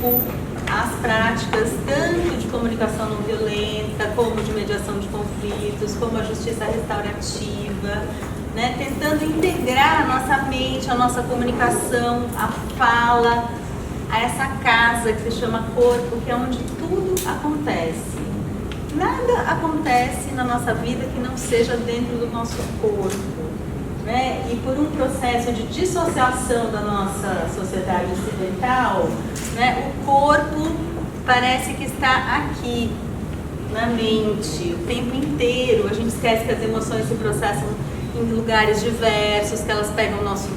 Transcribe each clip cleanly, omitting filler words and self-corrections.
corpo as práticas tanto de comunicação não violenta, como de mediação de conflitos, como a justiça restaurativa, né? Tentando integrar a nossa mente, a nossa comunicação, a fala, a essa casa que se chama corpo, que é onde tudo acontece. Nada acontece na nossa vida que não seja dentro do nosso corpo, né? E por um processo de dissociação da nossa sociedade ocidental, né, o corpo parece que está aqui, na mente, o tempo inteiro. A gente esquece que as emoções se processam em lugares diversos, que elas pegam o nosso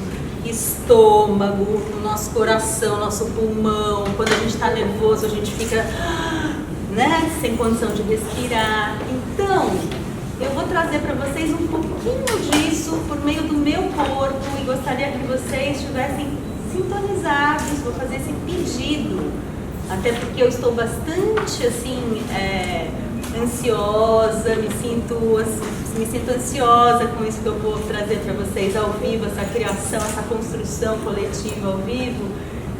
estômago, o nosso coração, nosso pulmão. Quando a gente está nervoso, a gente fica, né, sem condição de respirar. Então, eu vou trazer para vocês um pouquinho disso por meio do meu corpo e gostaria que vocês estivessem sintonizados. Vou fazer esse pedido, até porque eu estou bastante assim, ansiosa, me sinto ansiosa com isso que eu vou trazer para vocês ao vivo, essa criação, essa construção coletiva ao vivo.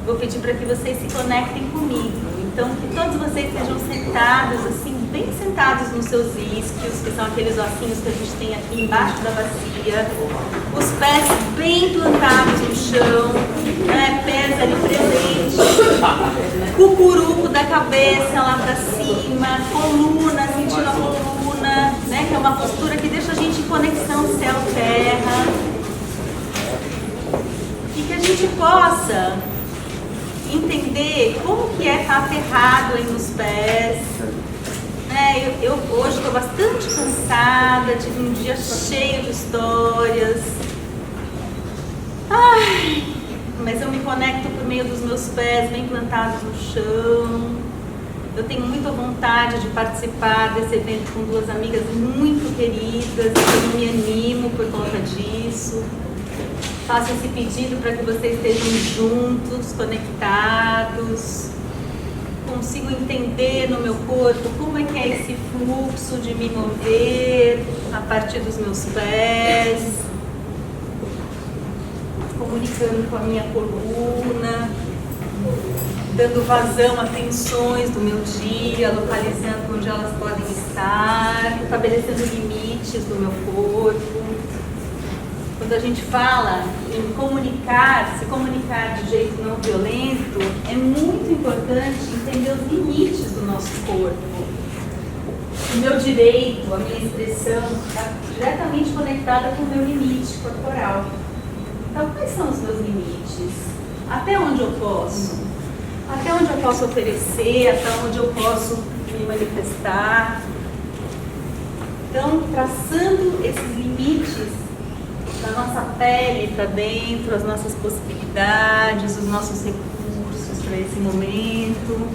Vou pedir para que vocês se conectem comigo. Então, que todos vocês estejam sentados, assim, bem sentados nos seus isquios, que são aqueles ossinhos que a gente tem aqui embaixo da bacia. Os pés bem plantados no chão, né? Pés ali presentes. Cucuruco da cabeça lá pra cima, coluna, sentindo a coluna, né? Que é uma postura que deixa a gente em conexão céu-terra. E que a gente possa entender como que é estar aterrado aí nos pés, né? Eu hoje estou bastante cansada, tive um dia cheio de histórias, mas eu me conecto por meio dos meus pés bem plantados no chão. Eu tenho muita vontade de participar desse evento com duas amigas muito queridas, eu me animo por conta disso. Faço esse pedido para que vocês estejam juntos, conectados. Consigo entender no meu corpo como é que é esse fluxo de me mover a partir dos meus pés, comunicando com a minha coluna, dando vazão a tensões do meu dia, localizando onde elas podem estar, estabelecendo limites do meu corpo. Quando a gente fala em comunicar, se comunicar de jeito não violento, é muito importante entender os limites do nosso corpo. O meu direito, a minha expressão, está diretamente conectada com o meu limite corporal. Então, quais são os meus limites? Até onde eu posso? Até onde eu posso oferecer? Até onde eu posso me manifestar? Então, traçando esses limites da nossa pele para dentro, as nossas possibilidades, os nossos recursos para esse momento.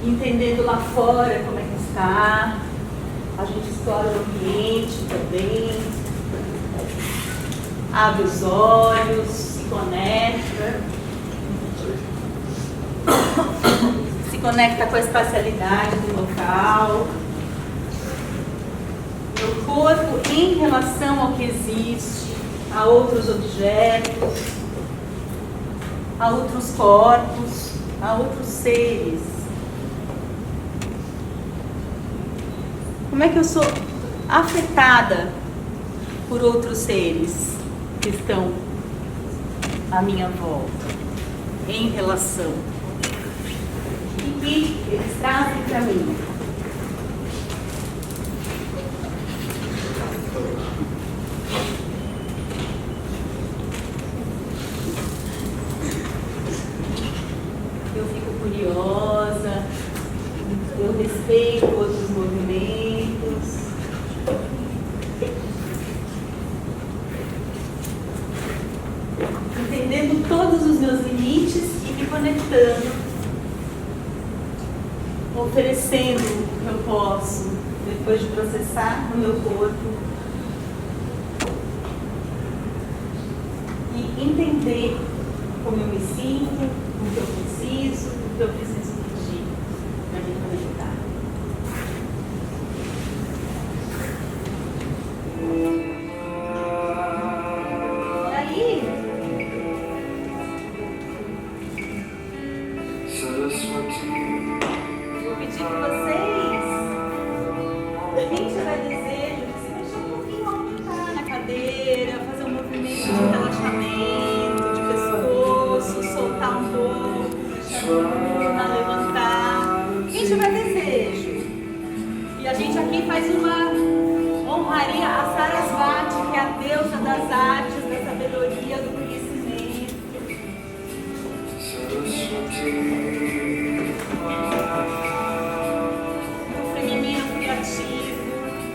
Entendendo lá fora como é que está. A gente explora o ambiente também. Abre os olhos, se conecta. Se conecta com a espacialidade do local. O corpo em relação ao que existe, a outros objetos, a outros corpos, a outros seres. Como é que eu sou afetada por outros seres que estão à minha volta, em relação? E que eles trazem para mim? Curiosa, eu respeito outros movimentos. Entendendo todos os meus limites e me conectando, oferecendo o que eu posso, depois de processar no meu corpo. E entender como eu me sinto, o que eu preciso, o que eu preciso pedir para me conectar. E aí, Vou pedir que vocês, quem tiver desejo, que se mexer um pouquinho, aumentar na cadeira, fazer um movimento de relaxamento, de pescoço, soltar um pouco, deixar levantar. Quem tiver desejo. E a gente aqui faz uma honraria a Sarasvati, que é a deusa das artes, da sabedoria, do conhecimento. Do feminino criativo,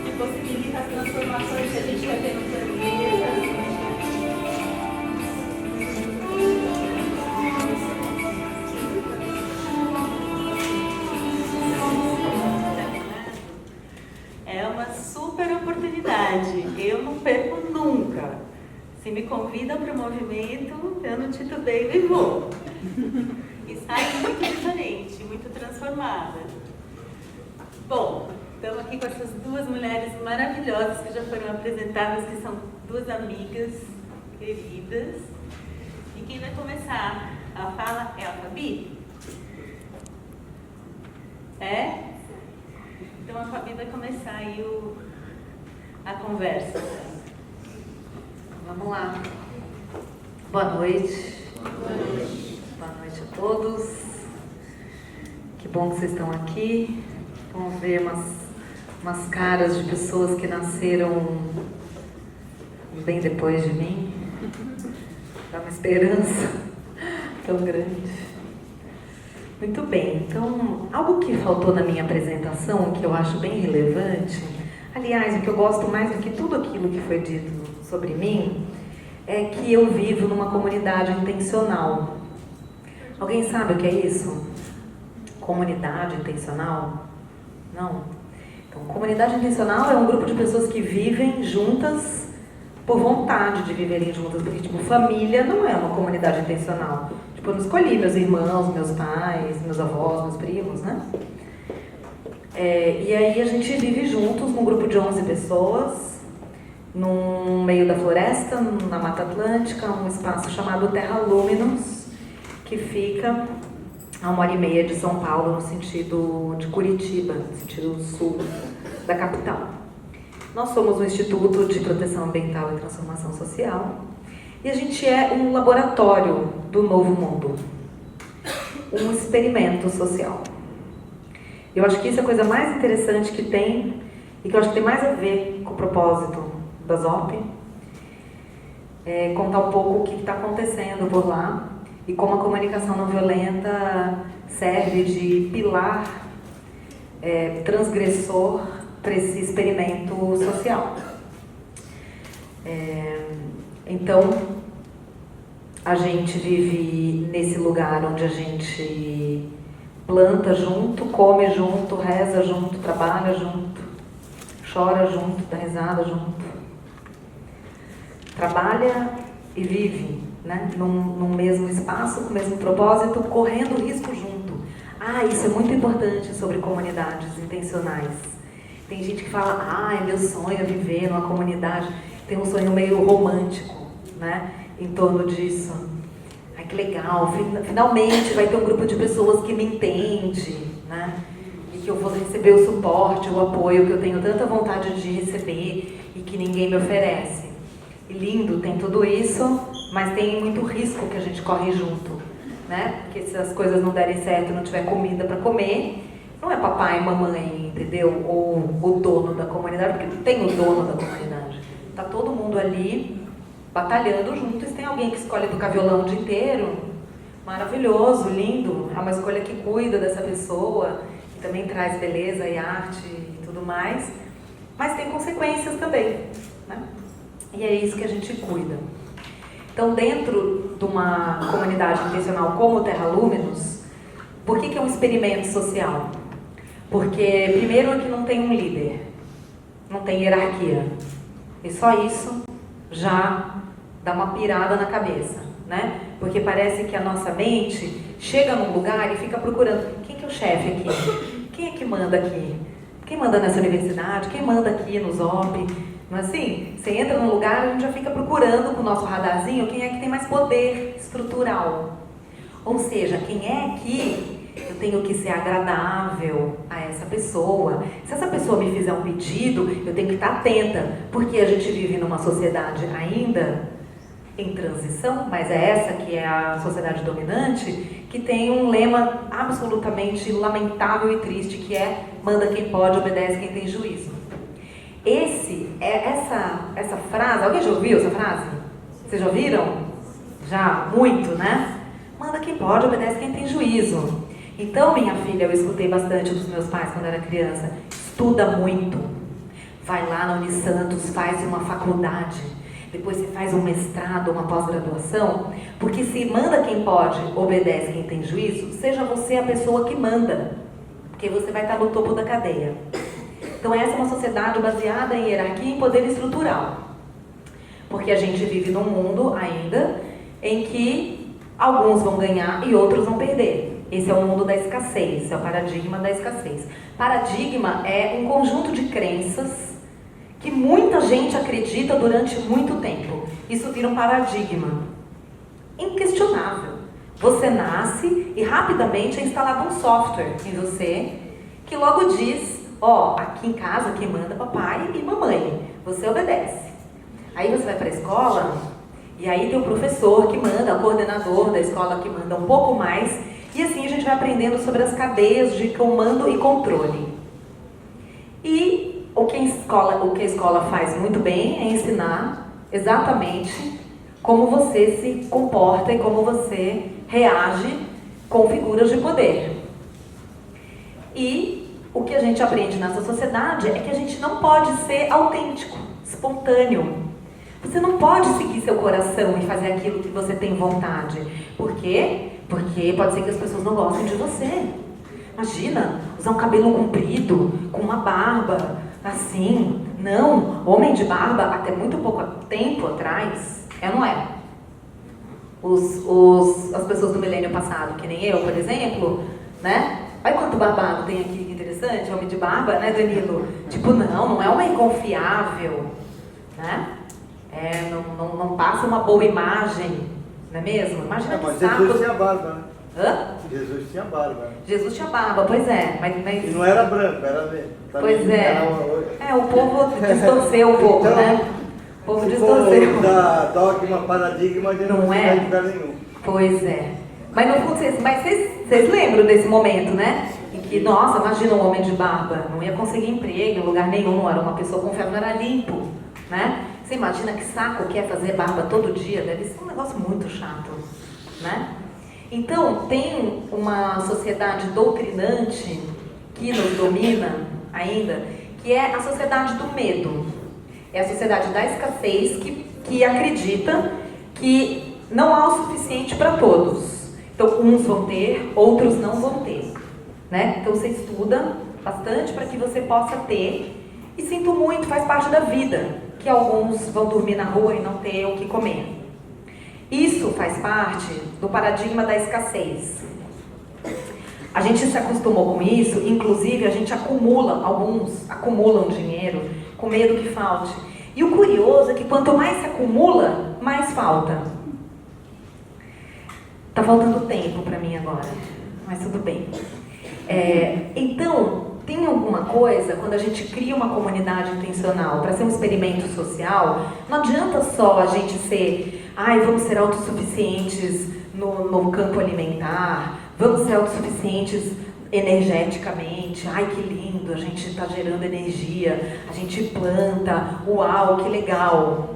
que possibilita as transformações que a gente quer ter no planeta. É uma super oportunidade, eu não perco nunca. Se me convidam para o movimento, eu não titubeio e vou. E saio muito diferente, muito transformada. Bom, estamos aqui com essas duas mulheres maravilhosas que já foram apresentadas, que são duas amigas queridas. E quem vai começar a fala é a Fabi? É? Então a Fabi vai começar aí a conversa. Vamos lá. Boa noite. Boa noite a todos. Que bom que vocês estão aqui. Vamos ver umas caras de pessoas que nasceram bem depois de mim. Dá uma esperança tão grande. Muito bem, então, algo que faltou na minha apresentação, que eu acho bem relevante, aliás, o que eu gosto mais do que tudo aquilo que foi dito sobre mim, é que eu vivo numa comunidade intencional. Alguém sabe o que é isso? Comunidade intencional? Não? Então, comunidade intencional é um grupo de pessoas que vivem juntas por vontade de viverem juntas, porque, tipo, família não é uma comunidade intencional. Tipo, eu não escolhi meus irmãos, meus pais, meus avós, meus primos, né? E aí a gente vive juntos num grupo de 11 pessoas, no meio da floresta, na Mata Atlântica, um espaço chamado Terra Luminous, que fica a 1h30 de São Paulo, no sentido de Curitiba, no sentido sul da capital. Nós somos um Instituto de Proteção Ambiental e Transformação Social e a gente é um laboratório do novo mundo, um experimento social. Eu acho que isso é a coisa mais interessante que tem e que eu acho que tem mais a ver com o propósito da ZOP, contar um pouco o que está acontecendo por lá e como a comunicação não violenta serve de pilar transgressor para esse experimento social. Então, a gente vive nesse lugar onde a gente planta junto, come junto, reza junto, trabalha junto, chora junto, dá risada junto. Trabalha e vive, né? num mesmo espaço, com o mesmo propósito, correndo risco junto. Isso é muito importante sobre comunidades intencionais. Tem gente que fala, meu sonho é viver numa comunidade. Tem um sonho meio romântico, né? Em torno disso. Que legal, finalmente vai ter um grupo de pessoas que me entende, né? E que eu vou receber o suporte, o apoio que eu tenho tanta vontade de receber e que ninguém me oferece. E lindo, tem tudo isso, mas tem muito risco que a gente corre junto, né? Porque se as coisas não derem certo, não tiver comida para comer, não é papai e mamãe, entendeu? Ou o dono da comunidade, porque não tem o dono da comunidade. Tá todo mundo ali batalhando juntos. Tem alguém que escolhe tocar violão o dia inteiro, maravilhoso, lindo, é uma escolha que cuida dessa pessoa, que também traz beleza e arte e tudo mais, mas tem consequências também, né? E é isso que a gente cuida. Então, dentro de uma comunidade intencional como Terra Luminous, por que é um experimento social? Porque, primeiro, aqui não tem um líder, não tem hierarquia, e só isso já dá uma pirada na cabeça, né? Porque parece que a nossa mente chega num lugar e fica procurando quem que é o chefe aqui? Quem é que manda aqui? Quem manda nessa universidade? Quem manda aqui no ZOP? Não é assim? Você entra num lugar e a gente já fica procurando com o nosso radarzinho quem é que tem mais poder estrutural. Ou seja, quem é que Eu tenho que ser agradável a essa pessoa. Se essa pessoa me fizer um pedido, eu tenho que estar atenta, porque a gente vive numa sociedade ainda em transição, mas é essa que é a sociedade dominante, que tem um lema absolutamente lamentável e triste, que é: manda quem pode, obedece quem tem juízo. Essa frase, alguém já ouviu essa frase? Vocês já ouviram? Já? Muito, né? Manda quem pode, obedece quem tem juízo. Então, minha filha, eu escutei bastante dos meus pais quando era criança: estuda muito, vai lá na Unisantos, faz uma faculdade, depois você faz um mestrado, uma pós-graduação, porque se manda quem pode, obedece quem tem juízo, seja você a pessoa que manda, porque você vai estar no topo da cadeia. Então essa é uma sociedade baseada em hierarquia e em poder estrutural, porque a gente vive num mundo ainda em que alguns vão ganhar e outros vão perder. Esse é o mundo da escassez, é o paradigma da escassez. Paradigma é um conjunto de crenças que muita gente acredita durante muito tempo. Isso vira um paradigma inquestionável. Você nasce e rapidamente é instalado um software em você que logo diz: ó, aqui em casa quem manda é papai e mamãe, você obedece. Aí você vai para a escola e aí tem o professor que manda, o coordenador da escola que manda um pouco mais, e assim a gente vai aprendendo sobre as cadeias de comando e controle. E o que a escola faz muito bem é ensinar exatamente como você se comporta e como você reage com figuras de poder. E o que a gente aprende nessa sociedade é que a gente não pode ser autêntico, espontâneo. Você não pode seguir seu coração e fazer aquilo que você tem vontade. Por quê? Porque pode ser que as pessoas não gostem de você. Imagina, usar um cabelo comprido, com uma barba, assim. Não, homem de barba, até muito pouco tempo atrás, não é? As pessoas do milênio passado, que nem eu, por exemplo, né? Olha quanto barbado tem aqui, que interessante, homem de barba, né, Danilo? Tipo, não é homem confiável, né? Não passa uma boa imagem, não é mesmo? Imagina que mas saco... Jesus tinha barba, né? Hã? Jesus tinha barba. Jesus tinha barba, pois é. Mas... E não era branco, era... Pois é. O povo distorceu um pouco, então, né? O povo se distorceu. for da dogma, paradigma, a gente não vai em lugar nenhum. Pois é. Mas no fundo, vocês lembram desse momento, né? Em que, nossa, imagina um homem de barba, não ia conseguir emprego em lugar nenhum, não era uma pessoa confiável, não era limpo, né? Você imagina que saco que é fazer barba todo dia? Deve ser um negócio muito chato, né? Então, tem uma sociedade doutrinante que nos domina ainda, que é a sociedade do medo. É a sociedade da escassez que acredita que não há o suficiente para todos. Então, uns vão ter, outros não vão ter, né? Então, você estuda bastante para que você possa ter, e sinto muito, faz parte da vida, que alguns vão dormir na rua e não ter o que comer. Isso faz parte do paradigma da escassez. A gente se acostumou com isso, inclusive a gente alguns acumulam dinheiro com medo que falte. E o curioso é que quanto mais se acumula, mais falta. Tá faltando tempo para mim agora, mas tudo bem. Então, tem alguma coisa, quando a gente cria uma comunidade intencional para ser um experimento social, não adianta só a gente ser, vamos ser autossuficientes no campo alimentar, vamos ser autossuficientes energeticamente, que lindo, a gente está gerando energia, a gente planta, uau, que legal.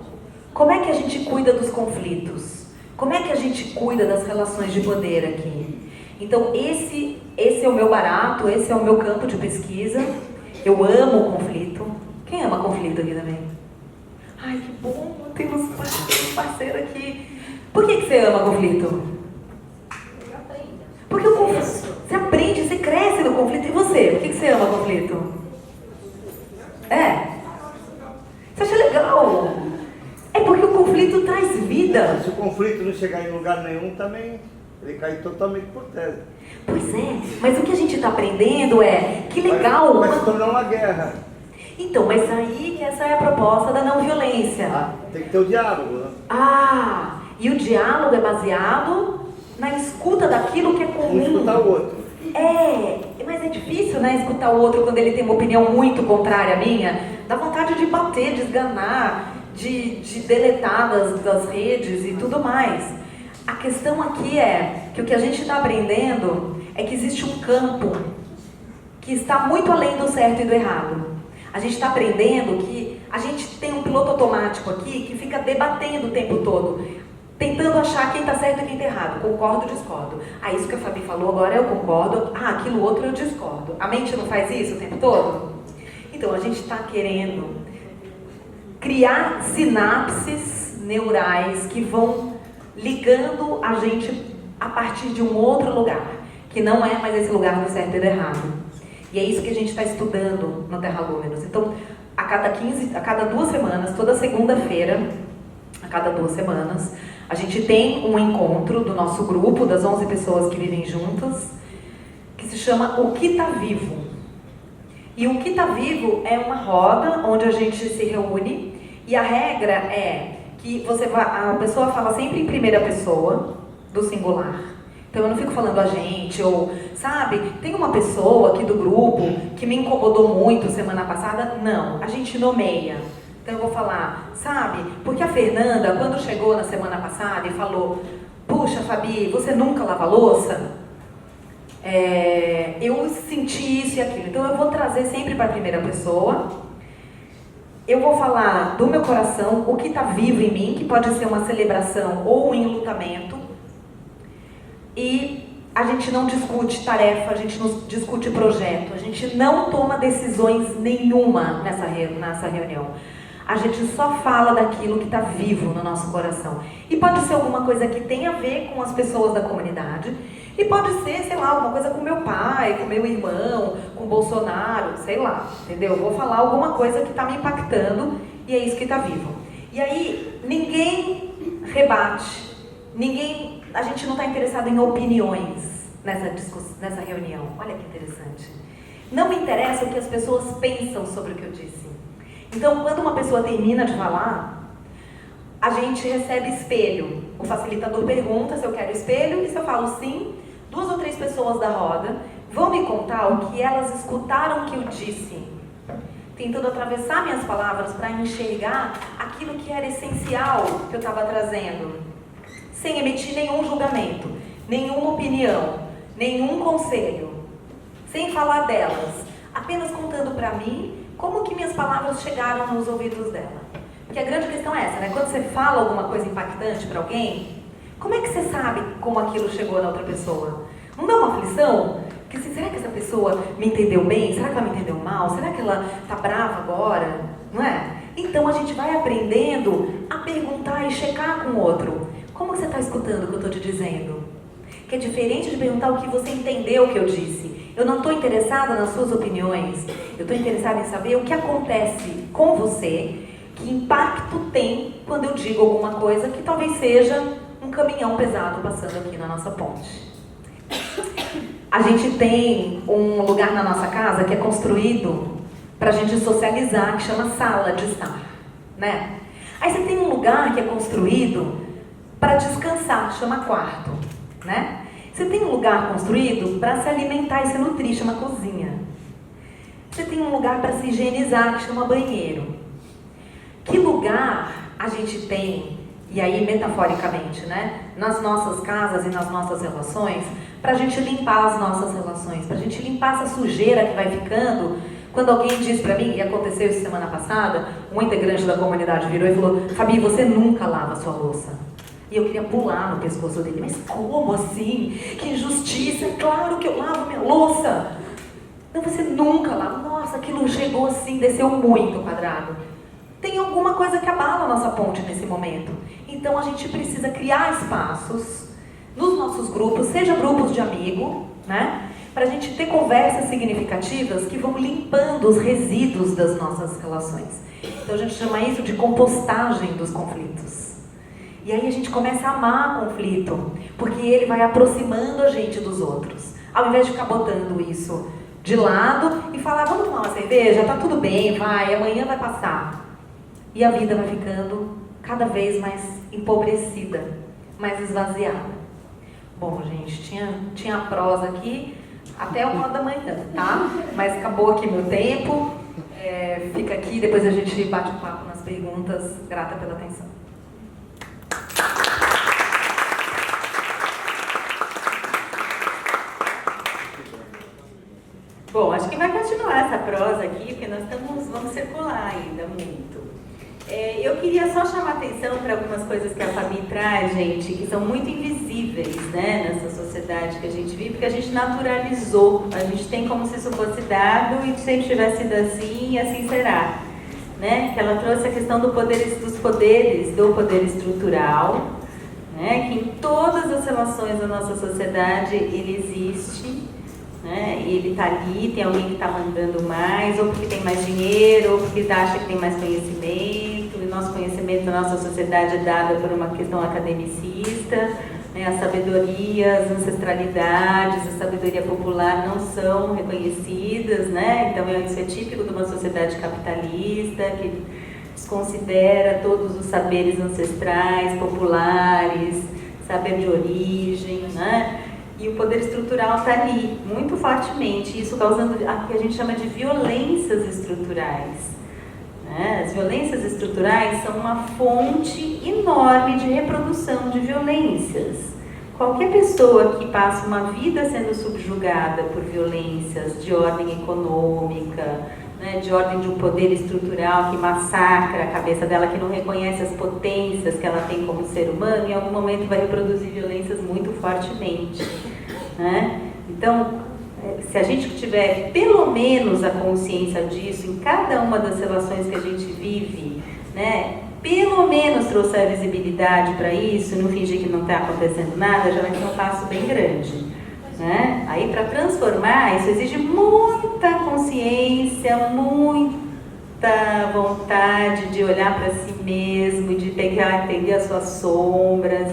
Como é que a gente cuida dos conflitos? Como é que a gente cuida das relações de poder aqui? Então, esse é o meu barato, esse é o meu campo de pesquisa. Eu amo o conflito. Quem ama conflito aqui também? Ai, que bom, temos um parceiro aqui. Por que você ama conflito? Porque o conflito, você aprende, você cresce no conflito. E você? Por que você ama conflito? Você acha legal? É porque o conflito traz vida. Se o conflito não chegar em lugar nenhum, também ele cai totalmente por terra. Pois é, mas o que a gente está aprendendo que legal. Vai se tornar uma guerra. Então, mas aí essa é a proposta da não violência. Tem que ter o diálogo, né? E o diálogo é baseado na escuta daquilo que é comum. Um escutar o outro. Mas é difícil, né, escutar o outro quando ele tem uma opinião muito contrária à minha. Dá vontade de bater, de esganar, de deletar das redes e tudo mais. A questão aqui é que o que a gente está aprendendo é que existe um campo que está muito além do certo e do errado. A gente está aprendendo que a gente tem um piloto automático aqui que fica debatendo o tempo todo, tentando achar quem está certo e quem está errado. Concordo, discordo. Isso que a Fabi falou agora eu concordo. Aquilo outro eu discordo. A mente não faz isso o tempo todo? Então a gente está querendo criar sinapses neurais que vão ligando a gente a partir de um outro lugar, que não é mais esse lugar do certo e do errado. E é isso que a gente está estudando no Terra Luminos. Então, a cada 2 semanas, toda segunda-feira, a cada 2 semanas, a gente tem um encontro do nosso grupo, das 11 pessoas que vivem juntas, que se chama O Que Tá Vivo. E o Que Tá Vivo é uma roda onde a gente se reúne e a regra é que a pessoa fala sempre em primeira pessoa do singular. Então eu não fico falando a gente, ou, sabe, tem uma pessoa aqui do grupo que me incomodou muito semana passada. Não, a gente nomeia. Então eu vou falar, sabe, porque a Fernanda, quando chegou na semana passada e falou, puxa, Fabi, você nunca lava louça? Eu senti isso e aquilo. Então eu vou trazer sempre para a primeira pessoa. Eu vou falar do meu coração, o que está vivo em mim, que pode ser uma celebração ou um enlutamento. E a gente não discute tarefa, a gente não discute projeto, a gente não toma decisões nenhuma nessa reunião. A gente só fala daquilo que está vivo no nosso coração. E pode ser alguma coisa que tem a ver com as pessoas da comunidade. E pode ser, sei lá, alguma coisa com meu pai, com meu irmão, com o Bolsonaro, sei lá, entendeu? Eu vou falar alguma coisa que está me impactando e é isso que está vivo. E aí, ninguém rebate, a gente não está interessado em opiniões nessa reunião. Olha que interessante. Não me interessa o que as pessoas pensam sobre o que eu disse. Então, quando uma pessoa termina de falar, a gente recebe espelho. O facilitador pergunta se eu quero espelho e se eu falo sim, 2 ou 3 pessoas da roda vão me contar o que elas escutaram que eu disse, tentando atravessar minhas palavras para enxergar aquilo que era essencial que eu estava trazendo, sem emitir nenhum julgamento, nenhuma opinião, nenhum conselho, sem falar delas, apenas contando para mim como que minhas palavras chegaram nos ouvidos dela. Porque a grande questão é essa, né? Quando você fala alguma coisa impactante para alguém, como é que você sabe como aquilo chegou na outra pessoa? Não dá uma aflição? Porque assim, será que essa pessoa me entendeu bem? Será que ela me entendeu mal? Será que ela está brava agora? Não é? Então a gente vai aprendendo a perguntar e checar com o outro. Como você está escutando o que eu estou te dizendo? Que é diferente de perguntar o que você entendeu o que eu disse. Eu não estou interessada nas suas opiniões. Eu estou interessada em saber o que acontece com você, que impacto tem quando eu digo alguma coisa que talvez seja um caminhão pesado passando aqui na nossa ponte. A gente tem um lugar na nossa casa que é construído para a gente socializar, que chama sala de estar, né? Aí você tem um lugar que é construído para descansar, chama quarto, né? Você tem um lugar construído para se alimentar e se nutrir, chama cozinha. Você tem um lugar para se higienizar, que chama banheiro. Que lugar a gente tem, e aí metaforicamente, né? Nas nossas casas e nas nossas relações, para a gente limpar as nossas relações, para a gente limpar essa sujeira que vai ficando. Quando alguém diz para mim, e aconteceu isso semana passada, um integrante da comunidade virou e falou, Fabi, você nunca lava a sua louça. E eu queria pular no pescoço dele, mas como assim? Que injustiça, é claro que eu lavo minha louça. Não, você nunca lava. Nossa, aquilo chegou assim, desceu muito quadrado. Tem alguma coisa que abala a nossa ponte nesse momento. Então a gente precisa criar espaços nos nossos grupos, seja grupos de amigo, né? Para a gente ter conversas significativas que vão limpando os resíduos das nossas relações. Então a gente chama isso de compostagem dos conflitos. E aí a gente começa a amar o conflito, porque ele vai aproximando a gente dos outros. Ao invés de ficar botando isso de lado e falar, vamos tomar uma cerveja, tá tudo bem, vai, amanhã vai passar. E a vida vai ficando cada vez mais empobrecida, mais esvaziada. Bom, gente, tinha a prosa aqui, até 1h, tá? Mas acabou aqui meu tempo. Fica aqui, depois a gente bate um papo nas perguntas. Grata pela atenção. Bom, acho que vai continuar essa prosa aqui, porque nós vamos circular ainda muito. Eu queria só chamar atenção para algumas coisas que a Fabi traz, gente, que são muito invisíveis, né, nessa sociedade que a gente vive, porque a gente naturalizou, a gente tem como se isso fosse dado e sempre tivesse sido assim e assim será. Né? Que ela trouxe a questão do do poder estrutural, né? Que em todas as relações da nossa sociedade ele existe. Né? E ele está ali, tem alguém que está mandando mais, ou porque tem mais dinheiro, ou porque acha que tem mais conhecimento, e nosso conhecimento da nossa sociedade é dado por uma questão academicista, né? A sabedoria, as ancestralidades, a sabedoria popular não são reconhecidas, né? Então isso é típico de uma sociedade capitalista, que desconsidera todos os saberes ancestrais, populares, saber de origem, né? E o poder estrutural está ali, muito fortemente, isso causando o que a gente chama de violências estruturais. Né? As violências estruturais são uma fonte enorme de reprodução de violências. Qualquer pessoa que passa uma vida sendo subjugada por violências de ordem econômica, né, de ordem de um poder estrutural que massacra a cabeça dela, que não reconhece as potências que ela tem como ser humano, em algum momento vai reproduzir violências muito fortemente. Né? Então, se a gente tiver pelo menos a consciência disso em cada uma das relações que a gente vive, né, pelo menos trouxer visibilidade para isso, não fingir que não está acontecendo nada, já vai ser um passo bem grande. Né? Aí, para transformar, isso exige muita consciência, muita vontade de olhar para si mesmo, de entender as suas sombras,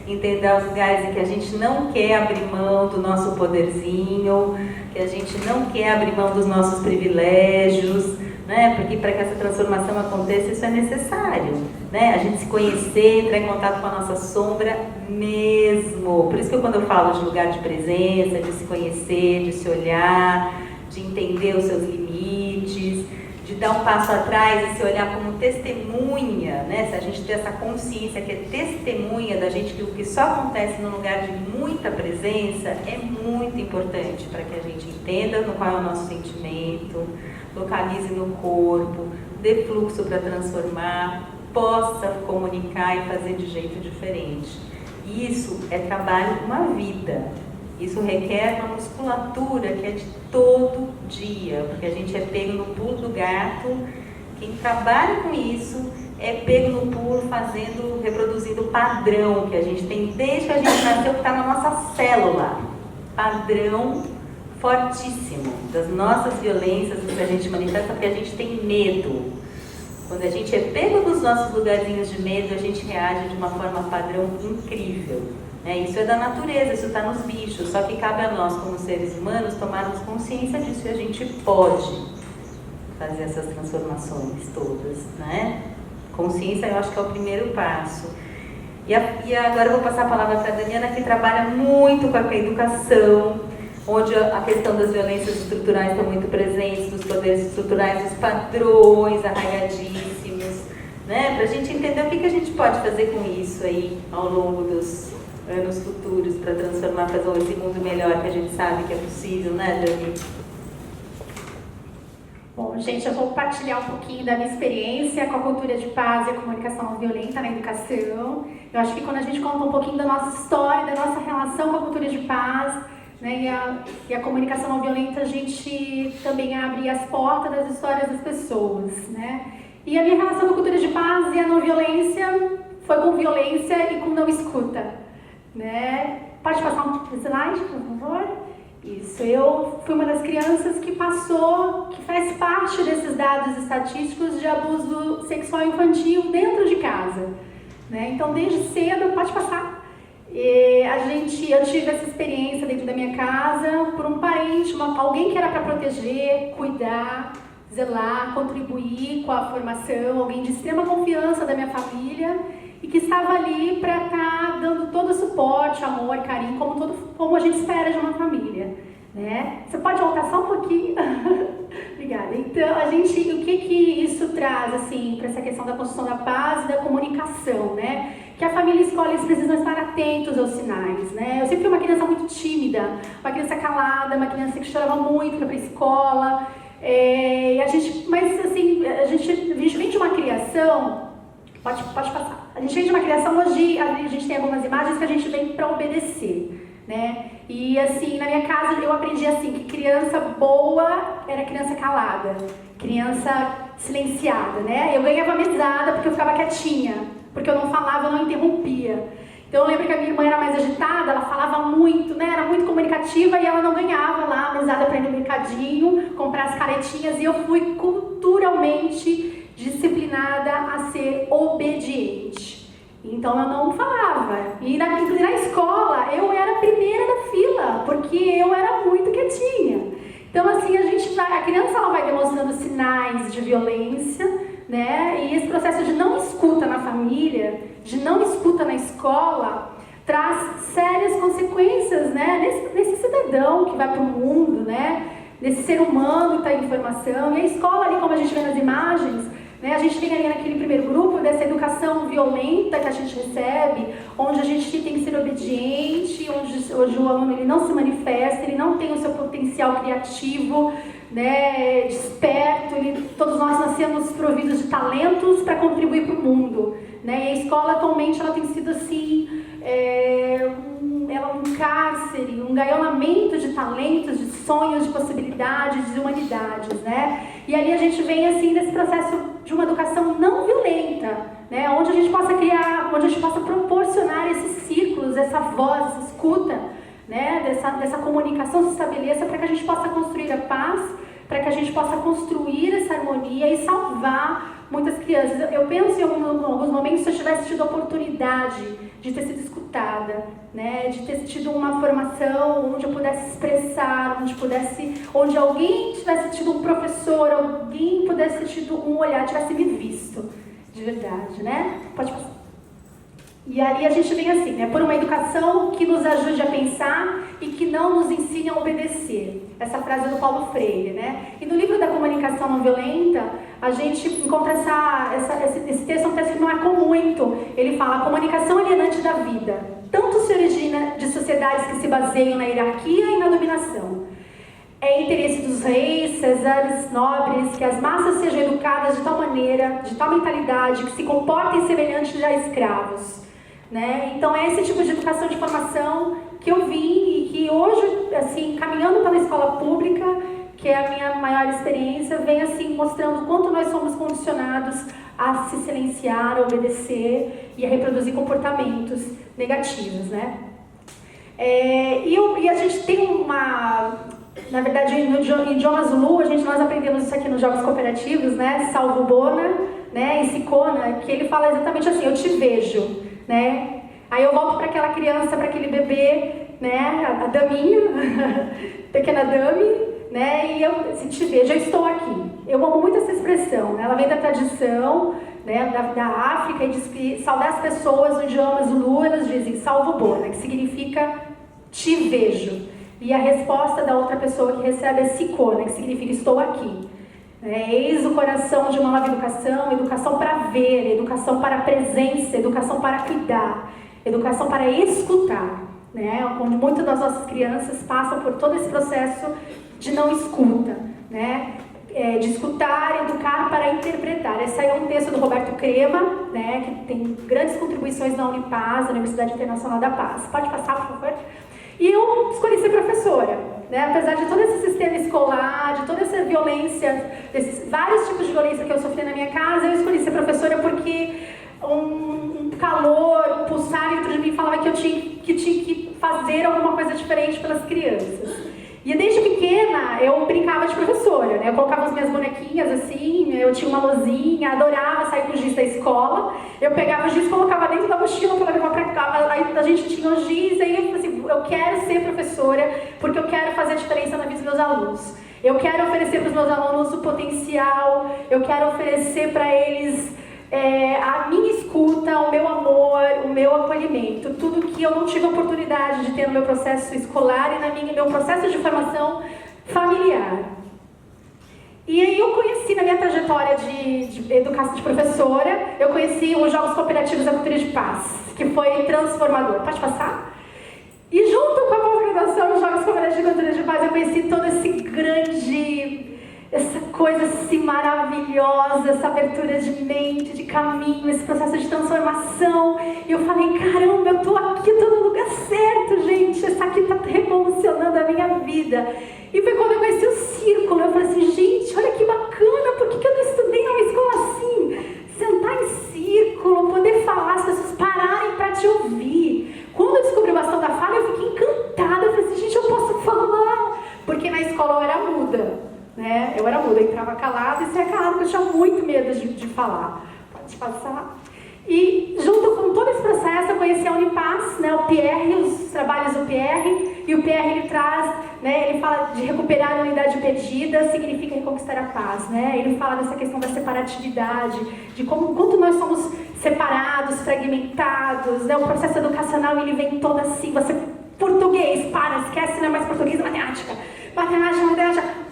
entender os lugares em que a gente não quer abrir mão do nosso poderzinho, que a gente não quer abrir mão dos nossos privilégios, né? Porque para que essa transformação aconteça, isso é necessário, né? A gente se conhecer, entrar em contato com a nossa sombra mesmo. Por isso que quando eu falo de lugar de presença, de se conhecer, de se olhar, de entender os seus limites, de dar um passo atrás e se olhar como testemunha, né? Se a gente ter essa consciência que é testemunha da gente, que o que só acontece num lugar de muita presença é muito importante para que a gente entenda qual é o nosso sentimento, localize no corpo, dê fluxo para transformar, possa comunicar e fazer de jeito diferente. Isso é trabalho de uma vida. Isso requer uma musculatura que é de todo dia, porque a gente é pego no pulo do gato. Quem trabalha com isso é pego no pulo reproduzindo o padrão que a gente tem desde que a gente nasceu, que está na nossa célula. Padrão fortíssimo das nossas violências, do que a gente manifesta, porque a gente tem medo. Quando a gente é pego dos nossos lugarzinhos de medo, a gente reage de uma forma padrão incrível. Isso é da natureza, isso está nos bichos, só que cabe a nós, como seres humanos, tomarmos consciência disso e a gente pode fazer essas transformações todas, né? Consciência, eu acho que é o primeiro passo. E agora eu vou passar a palavra para a Daniela, que trabalha muito com a educação, onde a questão das violências estruturais estão muito presentes, dos poderes estruturais, dos padrões arraigadíssimos, né? Para a gente entender o que a gente pode fazer com isso aí ao longo dos anos futuros, para transformar, fazer esse mundo melhor, que a gente sabe que é possível, né, Dani? Bom, gente, eu vou compartilhar um pouquinho da minha experiência com a cultura de paz e a comunicação não violenta na educação. Eu acho que quando a gente conta um pouquinho da nossa história, da nossa relação com a cultura de paz, né, e a comunicação não violenta, a gente também abre as portas das histórias das pessoas, né? E a minha relação com a cultura de paz e a não violência foi com violência e com não escuta, né? Pode passar um slide, por favor? Isso, eu fui uma das crianças que faz parte desses dados estatísticos de abuso sexual infantil dentro de casa, né? Então, desde cedo, pode passar. Eu tive essa experiência dentro da minha casa por um parente, alguém que era para proteger, cuidar, zelar, contribuir com a formação, alguém de extrema confiança da minha família e que estava ali para estar dando todo o suporte, amor, carinho, como a gente espera de uma família. né? Você pode voltar só um pouquinho? Obrigada. Então, o que isso traz, assim, para essa questão da construção da paz e da comunicação, né? Que a família e a escola, eles precisam estar atentos aos sinais, né? Eu sempre fui uma criança muito tímida, uma criança calada, uma criança que chorava muito para ir para a escola. A gente vem de uma criação, pode passar. A gente vem de uma criação, hoje a gente tem algumas imagens que a gente vem para obedecer, né? E assim, na minha casa eu aprendi assim, que criança boa era criança calada, criança silenciada, né? Eu ganhava mesada porque eu ficava quietinha, porque eu não falava, eu não interrompia. Então eu lembro que a minha irmã era mais agitada, ela falava muito, né? Era muito comunicativa e ela não ganhava lá a mesada para ir no mercadinho, comprar as caretinhas, e eu fui culturalmente disciplinada a ser obediente. Então eu não falava. E na escola eu era a primeira da fila, porque eu era muito quietinha. Então assim, a criança ela vai demonstrando sinais de violência, né? E esse processo de não escuta na família, de não escuta na escola, traz sérias consequências, né? Nesse cidadão que vai para o mundo, né? Nesse ser humano que está em formação. E a escola ali, como a gente vê nas imagens, né? A gente tem ali naquele primeiro grupo dessa educação violenta que a gente recebe, onde a gente tem que ser obediente, onde o aluno ele não se manifesta, ele não tem o seu potencial criativo, né, desperto. Todos nós nascemos providos de talentos para contribuir para o mundo, né? E a escola atualmente ela tem sido assim, um cárcere, um gaiolamento de talentos, de sonhos, de possibilidades, de humanidades, né? E ali a gente vem assim nesse processo de uma educação não violenta, né? Onde a gente possa criar, onde a gente possa proporcionar esses círculos, essa voz, essa escuta, né? Dessa comunicação se estabeleça para que a gente possa construir a paz, para que a gente possa construir essa harmonia e salvar muitas crianças. Eu penso em alguns momentos, se eu tivesse tido a oportunidade de ter sido escutada, né, de ter tido uma formação onde eu pudesse expressar, onde alguém tivesse tido um professor, alguém pudesse ter tido um olhar, tivesse me visto, de verdade, né? Pode passar. E aí a gente vem assim, né, por uma educação que nos ajude a pensar e que não nos ensine a obedecer. Essa frase é do Paulo Freire, né? E no livro da comunicação não violenta, a gente encontra esse texto, um texto que marcou muito. Ele fala: a comunicação alienante da vida tanto se origina de sociedades que se baseiam na hierarquia e na dominação. É interesse dos reis, cesares, nobres, que as massas sejam educadas de tal maneira, de tal mentalidade, que se comportem semelhantes a escravos. Né? Então é esse tipo de educação de formação que eu vim e que hoje, assim, caminhando pela escola pública, que é a minha maior experiência, vem assim mostrando o quanto nós somos condicionados a se silenciar, a obedecer e a reproduzir comportamentos negativos, né? E a gente tem na verdade, no idioma Zulu, nós aprendemos isso aqui nos jogos cooperativos, né? Salvo Bona, né? E Sikona, que ele fala exatamente assim: eu te vejo, né? Aí eu volto para aquela criança, para aquele bebê, né? A daminha, pequena Dami, né? E se te vejo, eu estou aqui. Eu amo muito essa expressão, né? Ela vem da tradição, né, da África, e diz que saudar as pessoas no idioma Zulu, elas dizem salvo bona, que significa te vejo. E a resposta da outra pessoa que recebe é sikona, que significa estou aqui. Eis o coração de uma nova educação: educação para ver, educação para presença, educação para cuidar, educação para escutar, né? Onde muitas das nossas crianças passam por todo esse processo de não escuta, né? De escutar, educar para interpretar. Esse aí é um texto do Roberto Crema, né? Que tem grandes contribuições na Unipaz, Universidade Internacional da Paz. Pode passar, por favor? E eu escolhi ser professora, né? Apesar de todo esse sistema escolar, de toda essa violência, desses vários tipos de violência que eu sofri na minha casa, eu escolhi ser professora porque um calor, um pulsar dentro de mim falava que eu tinha que fazer alguma coisa diferente pelas crianças. E desde pequena eu brincava de professora, né? Eu colocava as minhas bonequinhas assim, eu tinha uma luzinha, adorava sair com o giz da escola. Eu pegava o giz, colocava dentro da mochila para levar para cá. Aí a gente tinha o giz, aí eu falei assim: eu quero ser professora porque eu quero fazer a diferença na vida dos meus alunos. Eu quero oferecer para os meus alunos o potencial, eu quero oferecer para eles a minha escuta, o meu amor, o meu acolhimento, tudo que eu não tive a oportunidade de ter no meu processo escolar e no meu processo de formação familiar. E aí eu conheci, na minha trajetória de educação de professora, eu conheci os Jogos Cooperativos da Cultura de Paz, que foi transformador. Pode passar? E junto com a pós-graduação dos Jogos Cooperativos da Cultura de Paz, eu conheci todo essa coisa assim maravilhosa, essa abertura de mente, de caminho, esse processo de transformação. E eu falei, caramba, eu tô aqui, tô no lugar certo, gente. Isso aqui tá revolucionando a minha vida. E foi quando eu conheci o círculo. Eu falei assim, gente, olha que bacana, por que eu não estudei numa escola assim? Sentar em círculo, poder falar, as pessoas pararem para te ouvir. Quando eu descobri o bastão da fala, eu fiquei encantada. Eu falei assim, gente, eu posso falar. Porque na escola eu era muda. Né? Eu era muda, eu entrava calada e saia calada, porque eu tinha muito medo de falar. Pode passar. E junto com todo esse processo eu conheci a Unipaz, né, o PR, os trabalhos do PR, e o PR ele traz, né, ele fala de recuperar a unidade perdida, significa reconquistar a paz, né? Ele fala dessa questão da separatividade, de quanto nós somos separados, fragmentados, né? O processo educacional ele vem todo assim, você português, esquece, não é mais português, matemática,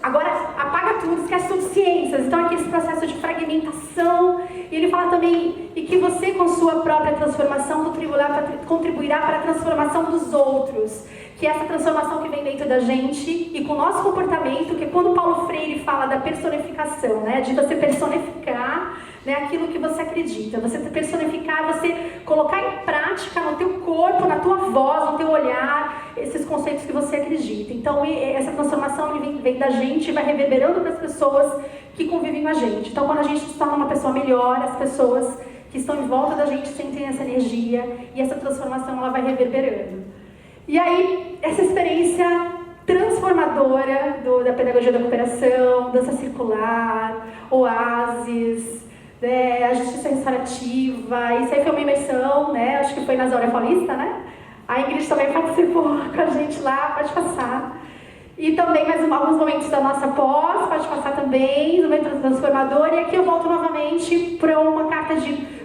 agora apaga tudo, esquece tudo, ciências. Então aqui esse processo de fragmentação. E ele fala também e que você com sua própria transformação contribuirá para a transformação dos outros, que é essa transformação que vem dentro da gente e com o nosso comportamento, que é quando Paulo Freire fala da personificação, né, de você personificar, né, aquilo que você acredita, você personificar, você colocar em prática no teu corpo, na tua voz, no teu olhar, esses conceitos que você acredita. Então essa transformação vem da gente e vai reverberando para as pessoas que convivem com a gente. Então quando a gente se torna uma pessoa melhor, as pessoas que estão em volta da gente sentem essa energia e essa transformação ela vai reverberando. E aí essa experiência transformadora da pedagogia da cooperação, dança circular, oásis, a justiça restaurativa, isso aí foi uma imersão, né? Acho que foi na Zóia Paulista, né? A Ingrid também participou com a gente lá, pode passar. E também mais alguns momentos da nossa pós, pode passar também, do momento transformador. E aqui eu volto novamente para uma carta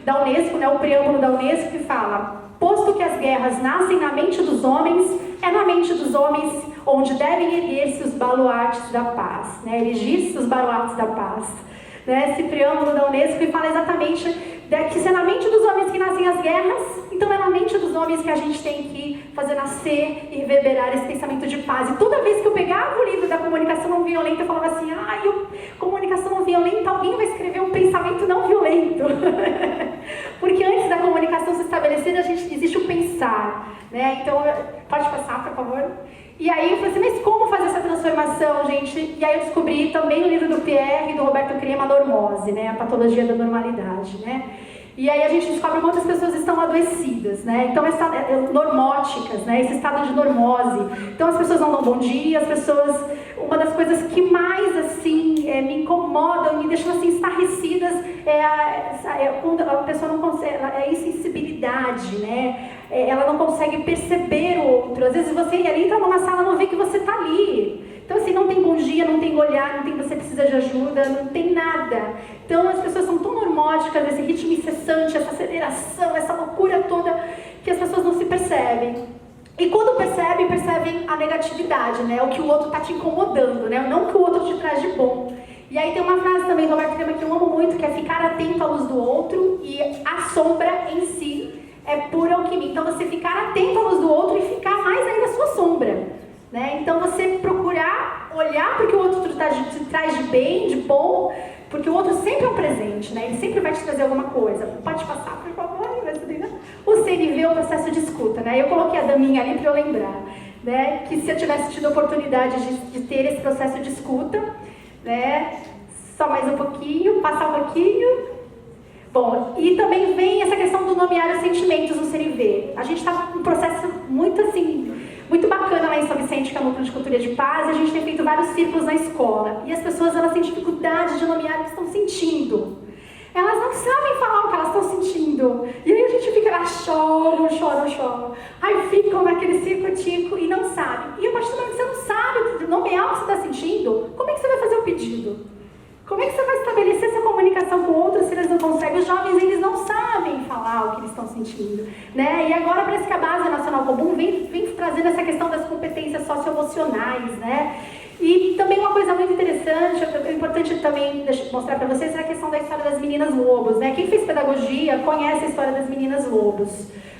da Unesco, né? O preâmbulo da Unesco que fala: posto que as guerras nascem na mente dos homens, é na mente dos homens onde devem erguer-se os baluartes da paz, né? Erigir-se os baluartes da paz. Né, esse preâmbulo da Unesco que fala exatamente que se é na mente dos homens que nascem as guerras, então é na mente dos homens que a gente tem que fazer nascer e reverberar esse pensamento de paz. E toda vez que eu pegava o livro da comunicação não violenta, eu falava assim, comunicação não violenta, alguém vai escrever um pensamento não violento. Porque antes da comunicação se estabelecer, existe o pensar. Né? Então, pode passar, por favor? E aí eu falei assim, mas como fazer essa transformação, gente? E aí eu descobri também no livro do PR, do Roberto Crema, a normose, né? A patologia da normalidade, né? E aí a gente descobre quantas pessoas estão adoecidas, né? Então, normóticas, né? Esse estado de normose. Então, as pessoas não dão bom dia, as pessoas... Uma das coisas que mais, assim, me incomodam, me deixam, assim, estarrecidas, quando a pessoa não consegue... É a insensibilidade, né? Ela não consegue perceber o outro. Às vezes você entra numa sala e não vê que você está ali. Então, assim, não tem bom dia, não tem olhar, não tem você precisa de ajuda, não tem nada. Então, as pessoas são tão normóticas, esse ritmo incessante, essa aceleração, essa loucura toda, que as pessoas não se percebem. E quando percebem a negatividade, né? O que o outro está te incomodando, né? Não o que o outro te traz de bom. E aí tem uma frase também do Roberto Crema que eu amo muito, que é ficar atento à luz do outro e a sombra em si é pura alquimia. Então, você ficar atento à luz do outro e ficar mais ainda a sua sombra. Né? Então, você procurar olhar para o que o outro te traz de bem, de bom, porque o outro sempre é um presente, né? Ele sempre vai te trazer alguma coisa. Pode passar, por favor? O CNV é o processo de escuta, né? Eu coloquei a daminha ali para eu lembrar, né? Que se eu tivesse tido a oportunidade de ter esse processo de escuta, né? Só mais um pouquinho, passar um pouquinho. Bom, e também vem essa questão do nomear os sentimentos no CNV. A gente está num processo muito assim... muito bacana lá em São Vicente, que é o Núcleo de Cultura de Paz, e a gente tem feito vários círculos na escola. E as pessoas, elas têm dificuldade de nomear o que estão sentindo. Elas não sabem falar o que elas estão sentindo. E aí a gente fica lá, choro. Aí ficam naquele circo-tico e não sabem. E a partir do momento que você não sabe nomear o que você está sentindo, como é que você vai fazer o pedido? Como é que você vai estabelecer essa comunicação comunicação com outros se eles não conseguem? Os jovens, eles não sabem falar o que eles estão sentindo, né? E agora parece que a Base Nacional Comum vem trazendo essa questão das competências socioemocionais, né? E também uma coisa muito interessante, é importante também mostrar para vocês, é a questão da história das meninas lobos, né? Quem fez pedagogia conhece a história das meninas lobos,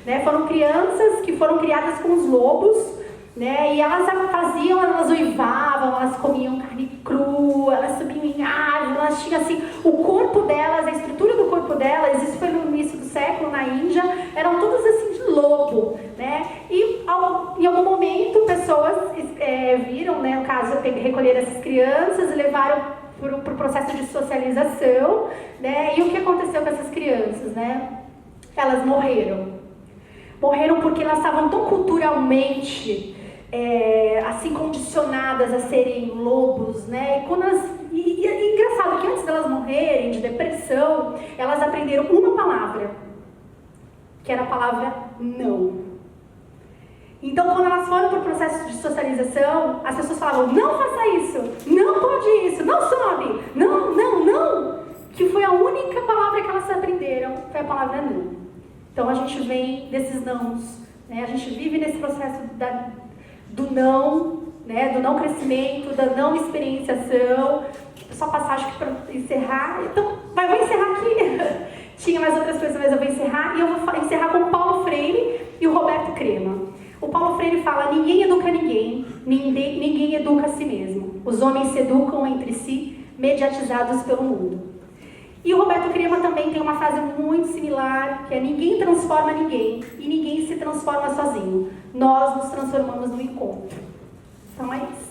né? Foram crianças que foram criadas com os lobos, né? E elas faziam, elas uivavam, elas comiam carne crua, elas subiam em árvores, elas tinham assim, o corpo delas, a estrutura do corpo delas, isso foi no início do século na Índia, eram todas assim de lobo, né? E em algum momento pessoas viram, né, no caso, recolheram essas crianças e levaram para o processo de socialização, né? E o que aconteceu com essas crianças, né? Elas morreram. Morreram porque elas estavam tão culturalmente assim condicionadas a serem lobos, né? E é engraçado que antes delas morrerem de depressão, elas aprenderam uma palavra, que era a palavra não. Então, quando elas foram para o processo de socialização, as pessoas falavam, não faça isso, não pode isso, não sobe, não, não, não. Que foi a única palavra que elas aprenderam, foi a palavra não. Então, a gente vem desses nãos, né? A gente vive nesse processo do não, né? Do não crescimento, da não experienciação. Só passar, acho que para encerrar. Então, vou encerrar aqui. Tinha mais outras coisas, mas eu vou encerrar. E eu vou encerrar com o Paulo Freire e o Roberto Crema. O Paulo Freire fala, ninguém educa ninguém, ninguém educa a si mesmo. Os homens se educam entre si, mediatizados pelo mundo. E o Roberto Crema também tem uma frase muito similar, que é ninguém transforma ninguém e ninguém se transforma sozinho. Nós nos transformamos no encontro. Então é isso.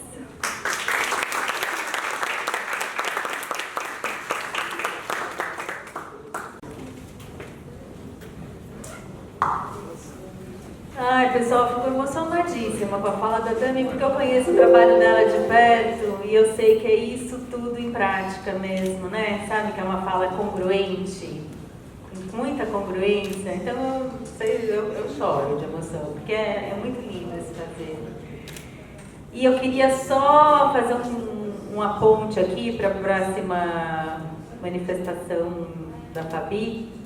Ai, pessoal, fico emocionadíssima com a fala da Tami, porque eu conheço o trabalho dela de perto e eu sei que é isso tudo em prática mesmo, né? Sabe que é uma fala congruente, com muita congruência. Então, eu choro de emoção, porque é muito lindo esse fazer. E eu queria só fazer uma ponte aqui para a próxima manifestação da Fabi,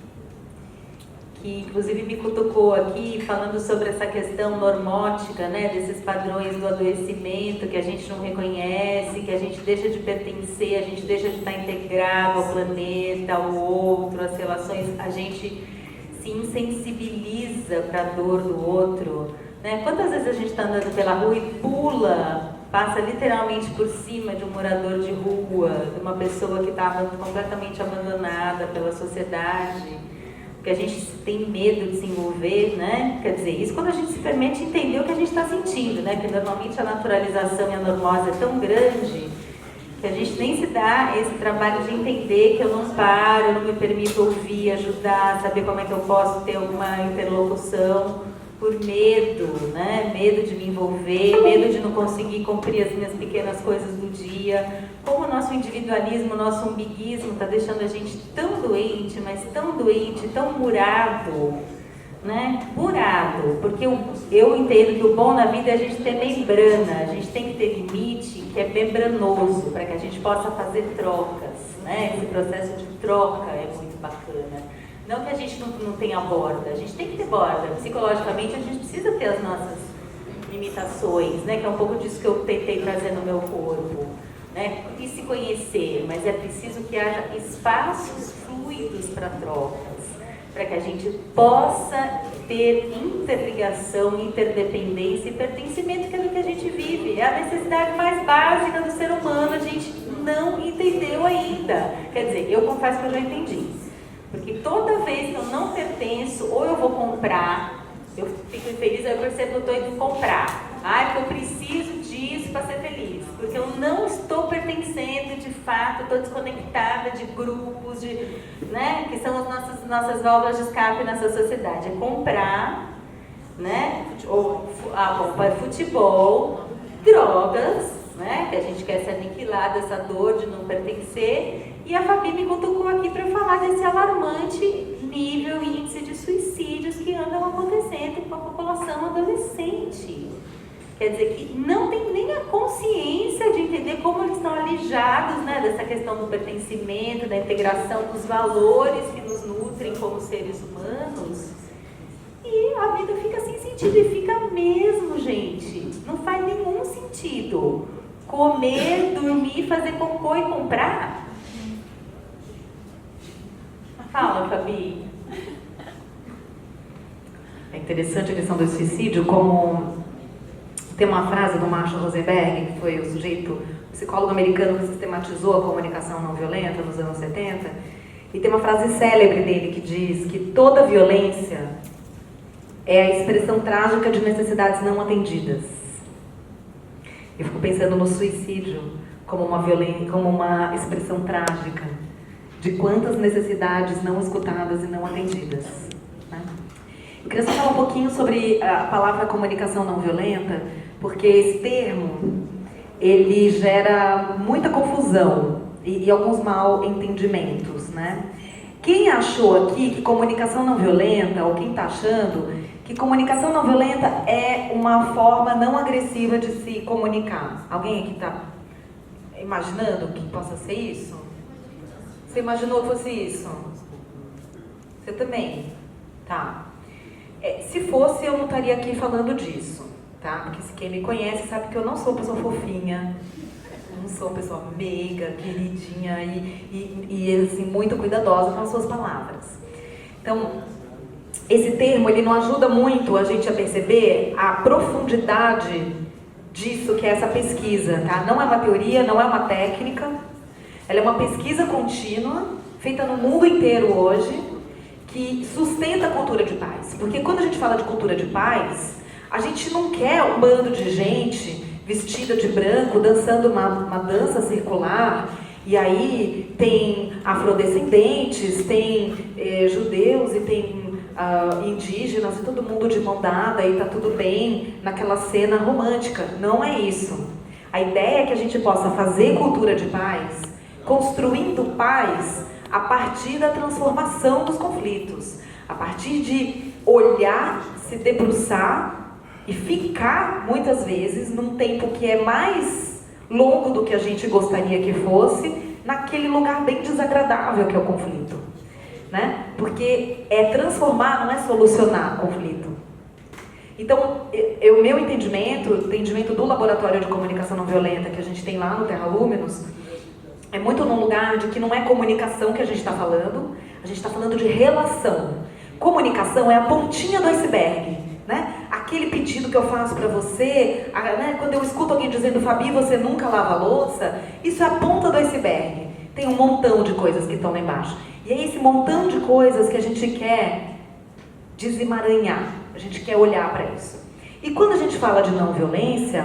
que inclusive me cutucou aqui, falando sobre essa questão normótica, né, desses padrões do adoecimento que a gente não reconhece, que a gente deixa de pertencer, a gente deixa de estar integrado ao planeta, ao outro, às relações, a gente se insensibiliza para a dor do outro, né? Quantas vezes a gente está andando pela rua e pula, passa literalmente por cima de um morador de rua, de uma pessoa que estava completamente abandonada pela sociedade, porque a gente tem medo de se envolver, né? Quer dizer, isso quando a gente se permite entender o que a gente está sentindo, né? Porque normalmente a naturalização e a normose é tão grande que a gente nem se dá esse trabalho de entender que eu não paro, eu não me permito ouvir, ajudar, saber como é que eu posso ter alguma interlocução por medo, né? Medo de me envolver, medo de não conseguir cumprir as minhas pequenas coisas do dia. Como o nosso individualismo, o nosso umbiguismo está deixando a gente tão doente, mas tão doente, tão murado, né? Murado, porque eu entendo que o bom na vida é a gente ter membrana, a gente tem que ter limite que é membranoso, para que a gente possa fazer trocas, né? Esse processo de troca é muito bacana. Não que a gente não tenha borda, a gente tem que ter borda. Psicologicamente, a gente precisa ter as nossas limitações, né? Que é um pouco disso que eu tentei trazer no meu corpo, né? E se conhecer, mas é preciso que haja espaços fluidos para trocas, para que a gente possa ter interligação, interdependência e pertencimento, que é do que a gente vive. É a necessidade mais básica do ser humano, a gente não entendeu ainda. Quer dizer, eu confesso que eu já entendi. Porque toda vez que eu não pertenço, ou eu vou comprar, eu fico infeliz, eu percebo que eu estou indo comprar. Porque eu preciso disso para ser feliz. Porque eu não estou pertencendo de fato, estou desconectada de grupos, né, que são as nossas válvulas de escape nessa sociedade. É comprar, né, futebol, drogas, né, que a gente quer se aniquilar dessa dor de não pertencer. E a Fabi me cutucou aqui para falar desse alarmante nível e índice de suicídios que andam acontecendo com a população adolescente. Quer dizer que não tem nem a consciência de entender como eles estão alijados, né, dessa questão do pertencimento, da integração dos valores que nos nutrem como seres humanos. E a vida fica sem sentido, e fica mesmo, gente. Não faz nenhum sentido comer, dormir, fazer cocô e comprar. Fala, Fabi. É interessante a questão do suicídio, como tem uma frase do Marshall Rosenberg, que foi o sujeito, psicólogo americano que sistematizou a comunicação não violenta nos anos 70, e tem uma frase célebre dele que diz que toda violência é a expressão trágica de necessidades não atendidas. Eu fico pensando no suicídio como uma expressão trágica de quantas necessidades não escutadas e não atendidas, né? Eu queria só falar um pouquinho sobre a palavra comunicação não violenta, porque esse termo, ele gera muita confusão e alguns mal entendimentos, né? Quem achou aqui que comunicação não violenta, ou quem está achando que comunicação não violenta é uma forma não agressiva de se comunicar? Alguém aqui está imaginando que possa ser isso? Você imaginou que fosse isso? Você também? Tá. Se fosse, eu não estaria aqui falando disso, tá? Porque se quem me conhece sabe que eu não sou uma pessoa fofinha, não sou uma pessoa meiga, queridinha e assim, muito cuidadosa com as suas palavras. Então, esse termo, ele não ajuda muito a gente a perceber a profundidade disso que é essa pesquisa, tá? Não é uma teoria, não é uma técnica, ela é uma pesquisa contínua, feita no mundo inteiro hoje, que sustenta a cultura de paz. Porque quando a gente fala de cultura de paz, a gente não quer um bando de gente vestida de branco, dançando uma dança circular, e aí tem afrodescendentes, tem judeus e tem indígenas, e todo mundo de mão dada, e tá tudo bem naquela cena romântica. Não é isso. A ideia é que a gente possa fazer cultura de paz, construindo paz a partir da transformação dos conflitos, a partir de olhar, se debruçar e ficar, muitas vezes, num tempo que é mais longo do que a gente gostaria que fosse, naquele lugar bem desagradável que é o conflito, né? Porque é transformar, não é solucionar conflito. Então, o meu entendimento, o entendimento do Laboratório de Comunicação Não Violenta que a gente tem lá no Terra Luminos, é muito num lugar de que não é comunicação que a gente está falando, a gente está falando de relação. Comunicação é a pontinha do iceberg, né? Aquele pedido que eu faço para você, né? Quando eu escuto alguém dizendo, Fabi, você nunca lava a louça, isso é a ponta do iceberg. Tem um montão de coisas que estão lá embaixo. E é esse montão de coisas que a gente quer desemaranhar, a gente quer olhar para isso. E quando a gente fala de não violência,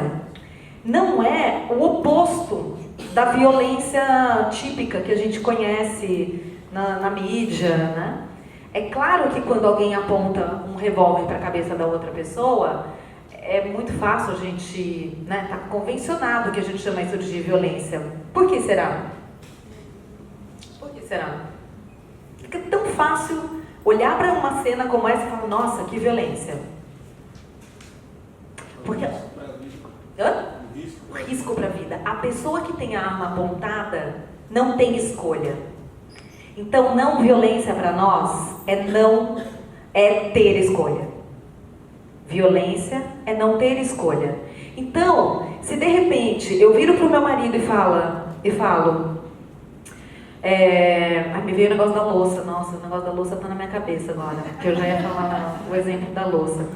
não é o oposto da violência típica que a gente conhece na mídia, né? É claro que quando alguém aponta um revólver para a cabeça da outra pessoa, é muito fácil a gente, né, tá convencionado que a gente chama isso de violência. Por que será? Por que será? Fica tão fácil olhar para uma cena como essa e falar, nossa, que violência. Porque... Hã? Risco para a vida. A pessoa que tem a arma apontada não tem escolha. Então, não violência para nós é ter escolha. Violência é não ter escolha. Então, se de repente eu viro para o meu marido e falo, me veio o negócio da louça. Nossa, o negócio da louça está na minha cabeça agora, que eu já ia falar o exemplo da louça.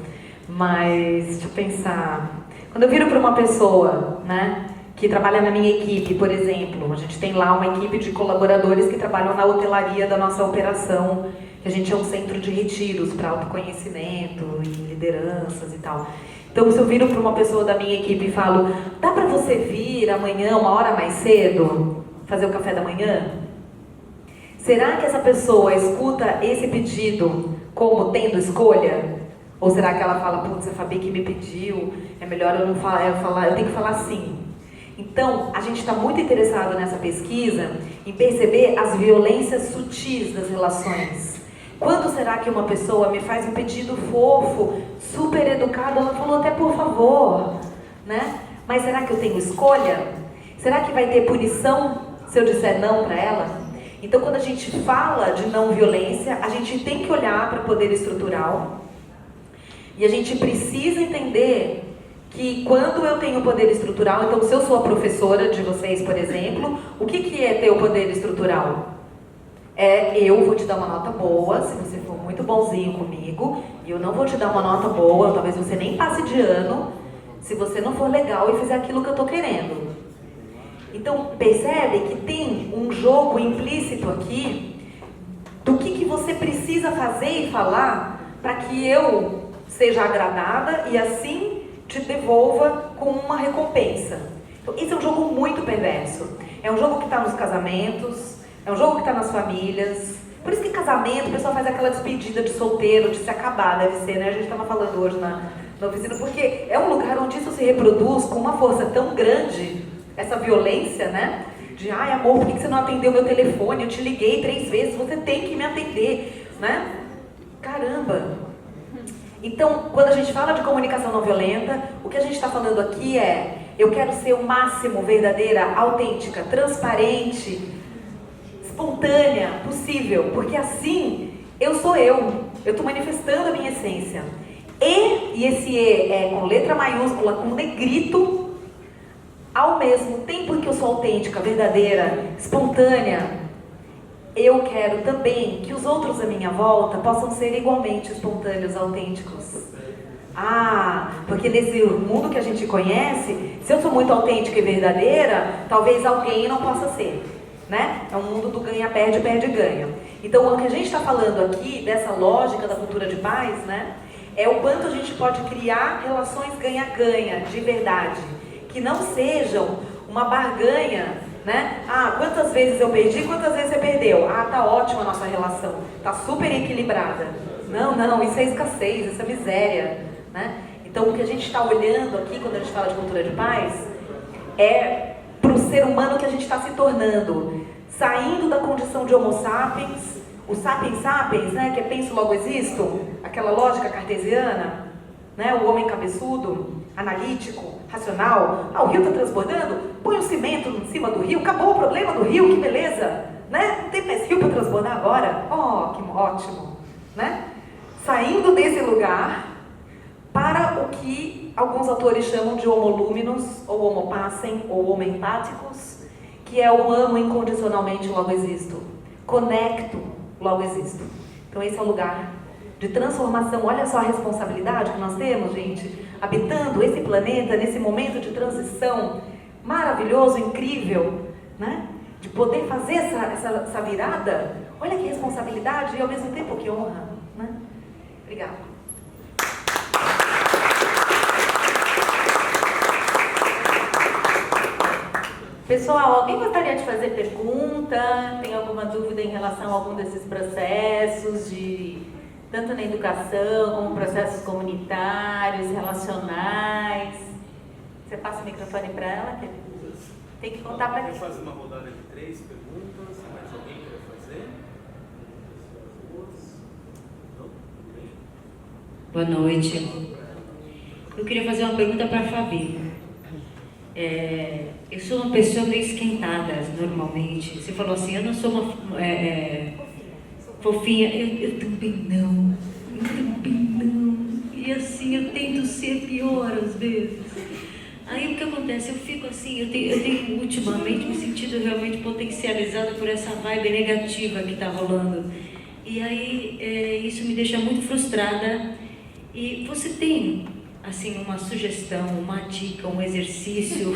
Mas, deixa eu pensar. Quando eu viro para uma pessoa, né, que trabalha na minha equipe, por exemplo, a gente tem lá uma equipe de colaboradores que trabalham na hotelaria da nossa operação, que a gente é um centro de retiros para autoconhecimento e lideranças e tal. Então, se eu viro para uma pessoa da minha equipe e falo, dá para você vir amanhã, uma hora mais cedo, fazer o café da manhã? Será que essa pessoa escuta esse pedido como tendo escolha? Ou será que ela fala, putz, a Fabi que me pediu, é melhor eu não falar, eu tenho que falar sim. Então, a gente está muito interessado nessa pesquisa em perceber as violências sutis das relações. Quando será que uma pessoa me faz um pedido fofo, super educado, ela falou até por favor, né? Mas será que eu tenho escolha? Será que vai ter punição se eu disser não para ela? Então, quando a gente fala de não violência, a gente tem que olhar para o poder estrutural e a gente precisa entender que quando eu tenho poder estrutural, então se eu sou a professora de vocês, por exemplo, o que é ter o poder estrutural? Eu vou te dar uma nota boa, se você for muito bonzinho comigo, e eu não vou te dar uma nota boa, talvez você nem passe de ano, se você não for legal e fizer aquilo que eu estou querendo. Então, percebe que tem um jogo implícito aqui do que você precisa fazer e falar para que eu seja agradada e assim te devolva com uma recompensa. Então, isso é um jogo muito perverso. É um jogo que está nos casamentos, é um jogo que está nas famílias. Por isso que casamento, o pessoal faz aquela despedida de solteiro, de se acabar, deve ser, né? A gente estava falando hoje na oficina, porque é um lugar onde isso se reproduz com uma força tão grande, essa violência, né? De, ai amor, por que você não atendeu meu telefone? Eu te liguei 3 vezes, você tem que me atender, né? Caramba! Então, quando a gente fala de comunicação não violenta, o que a gente está falando aqui é, eu quero ser o máximo verdadeira, autêntica, transparente, espontânea possível, porque assim eu sou eu estou manifestando a minha essência. E esse E é com letra maiúscula, com negrito, ao mesmo tempo que eu sou autêntica, verdadeira, espontânea, eu quero também que os outros à minha volta possam ser igualmente espontâneos, autênticos. Porque nesse mundo que a gente conhece, se eu sou muito autêntica e verdadeira, talvez alguém não possa ser, né? É um mundo do ganha, perde, perde, ganha. Então, o que a gente está falando aqui, dessa lógica da cultura de paz, né? É o quanto a gente pode criar relações ganha-ganha, de verdade, que não sejam uma barganha, né? Quantas vezes eu perdi, quantas vezes você perdeu? Tá ótima a nossa relação, tá super equilibrada. Não, isso é escassez, isso é miséria, né? Então, o que a gente está olhando aqui, quando a gente fala de cultura de paz, é para o ser humano que a gente está se tornando, saindo da condição de homo sapiens, o sapiens sapiens, né, que é penso logo existo, aquela lógica cartesiana, né, o homem cabeçudo, analítico, racional. O rio está transbordando, põe um cimento em cima do rio, acabou o problema do rio, que beleza, né? Não tem mais rio para transbordar agora? Que ótimo, né? Saindo desse lugar para o que alguns autores chamam de homo luminus, ou homo passem, ou homo empáticos, que é o amo incondicionalmente, logo existo. Conecto, logo existo. Então esse é o lugar de transformação. Olha só a responsabilidade que nós temos, gente, habitando esse planeta, nesse momento de transição maravilhoso, incrível, né? De poder fazer essa virada. Olha que responsabilidade e ao mesmo tempo que honra, né? Obrigada. Pessoal, alguém gostaria de fazer pergunta? Tem alguma dúvida em relação a algum desses processos, tanto na educação, como processos comunitários, relacionais? Você passa o microfone para ela, querida? Tem que contar para quem? Vou fazer uma rodada de 3 perguntas. Mais alguém quer fazer? Boa noite. Eu queria fazer uma pergunta para a Fabi. Eu sou uma pessoa meio esquentada, normalmente. Você falou assim, eu não sou uma fofinha. Eu também não. E assim, eu tento ser pior às vezes. Aí o que acontece? Eu fico assim, eu tenho ultimamente me sentido realmente potencializada por essa vibe negativa que está rolando. E aí isso me deixa muito frustrada. E você tem, assim, uma sugestão, uma dica, um exercício,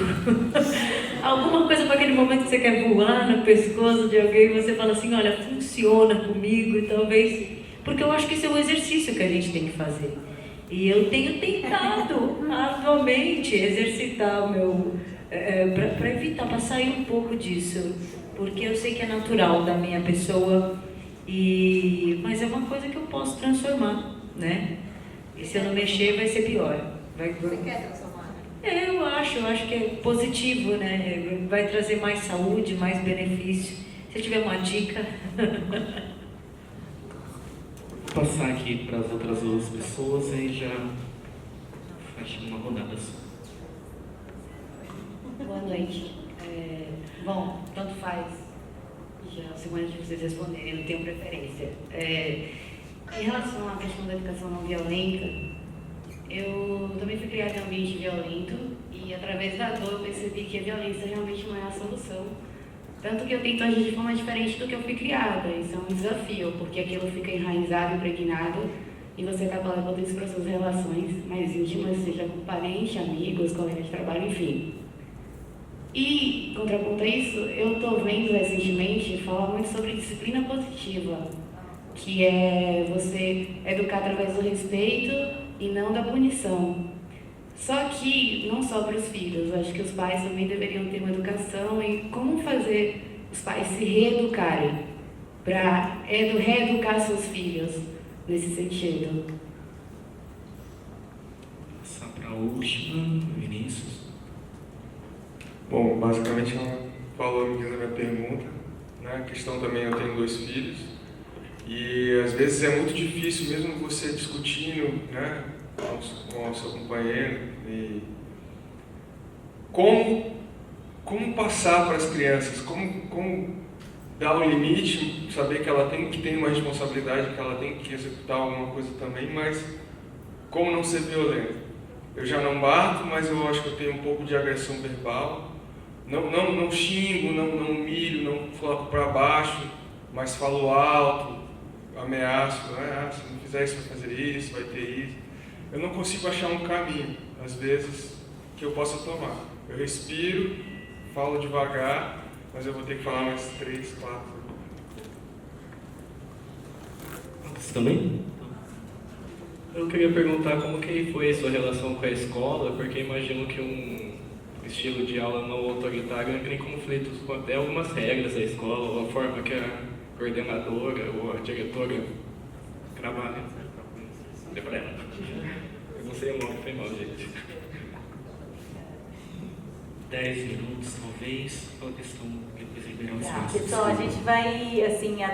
alguma coisa para aquele momento que você quer voar no pescoço de alguém e você fala assim, olha, funciona comigo e talvez... Porque eu acho que esse é um exercício que a gente tem que fazer. E eu tenho tentado arduamente exercitar o meu... para evitar, para sair um pouco disso. Porque eu sei que é natural da minha pessoa, mas é uma coisa que eu posso transformar, né? E se eu não mexer, vai ser pior. Você quer transformar? Eu acho que é positivo, né? Vai trazer mais saúde, mais benefício. Se tiver uma dica... Vou passar aqui para as outras 2 pessoas e já fecha uma rodada só. Boa noite. Bom, tanto faz. Já segunda de vocês responderem, eu não tenho preferência. Em relação à questão da educação não violenta, eu também fui criada em um ambiente violento e através da dor eu percebi que a violência realmente não é a solução. Tanto que eu tento agir de forma diferente do que eu fui criada. Isso é um desafio, porque aquilo fica enraizado, impregnado, e você acaba levando isso para suas relações mais íntimas, seja com parente, amigos, colegas de trabalho, enfim. E, contraponto a isso, eu estou vendo recentemente falar muito sobre disciplina positiva, que é você educar através do respeito e não da punição. Só que, não só para os filhos, acho que os pais também deveriam ter uma educação em como fazer os pais se reeducarem, para reeducar seus filhos nesse sentido. Passar para a última, Vinícius. Bom, basicamente ela falou a minha pergunta, né? A questão também, eu tenho 2 filhos, e às vezes é muito difícil mesmo você discutindo, né, com o seu companheiro, e como passar para as crianças, como dar o limite, saber que ela tem que ter uma responsabilidade, que ela tem que executar alguma coisa também, mas como não ser violento. Eu já não bato, mas eu acho que eu tenho um pouco de agressão verbal. Não xingo, não humilho, não coloco para baixo, mas falo alto, ameaço, se não fizer isso, vai fazer isso, vai ter isso. Eu não consigo achar um caminho, às vezes, que eu possa tomar. Eu respiro, falo devagar, mas eu vou ter que falar mais 3, 4. Você também? Eu queria perguntar como que foi a sua relação com a escola, porque imagino que um estilo de aula não autoritário entra em conflitos com até algumas regras da escola, ou a forma que a coordenadora ou a diretora trabalha. Eu não sei o nome, foi mal, gente. 10 minutos, talvez, ou questão que depois liberar os espaços. Pessoal, a gente vai, assim, a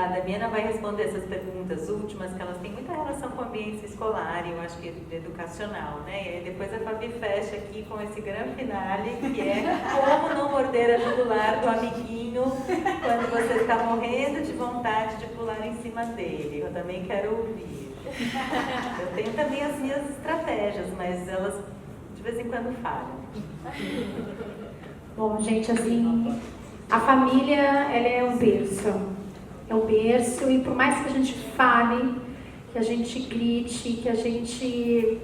Damiana vai responder essas perguntas últimas, que elas têm muita relação com a ambiência escolar, e eu acho que educacional, né? E aí depois a Fabi fecha aqui com esse grande finale, que é como não morder a jugular do amiguinho quando você está morrendo de vontade de pular em cima dele. Eu também quero ouvir. Eu tenho também as minhas estratégias, mas elas de vez em quando falham. Bom, gente, assim, a família, ela é um berço. É um berço, e por mais que a gente fale, que a gente grite, que a gente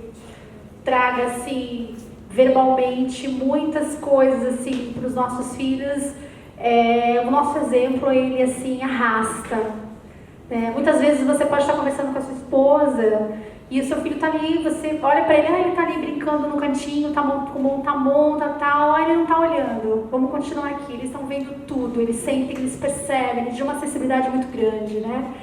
traga, assim, verbalmente muitas coisas, assim, para os nossos filhos, o nosso exemplo, ele, assim, arrasta. Muitas vezes você pode estar conversando com a sua esposa e o seu filho está ali, você olha para ele, ele está ali brincando no cantinho, monta, tal, ele não está olhando, vamos continuar aqui, eles estão vendo tudo, eles sentem, eles percebem, eles têm uma sensibilidade muito grande, né?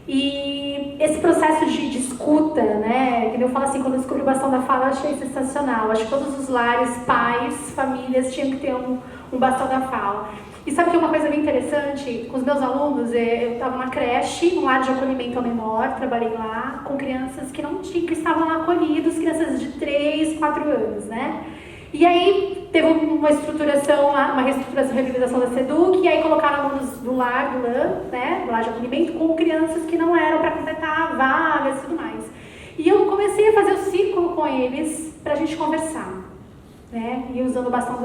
E esse processo de escuta, né, que eu falo assim, quando eu descobri o bastão da fala, eu achei sensacional, acho que todos os lares, pais, famílias tinham que ter um bastão da fala. E sabe que é uma coisa bem interessante? Com os meus alunos, eu estava numa creche, num lar de acolhimento ao menor, trabalhei lá com crianças que que estavam lá acolhidos, crianças de 3, 4 anos, né? E aí teve uma reestruturação, reorganização da SEDUC, e aí colocaram alunos do lar, do LAN, né, do lar de acolhimento, com crianças que não eram para completar vagas e tudo mais. E eu comecei a fazer o círculo com eles para a gente conversar. Né? E usando o bastão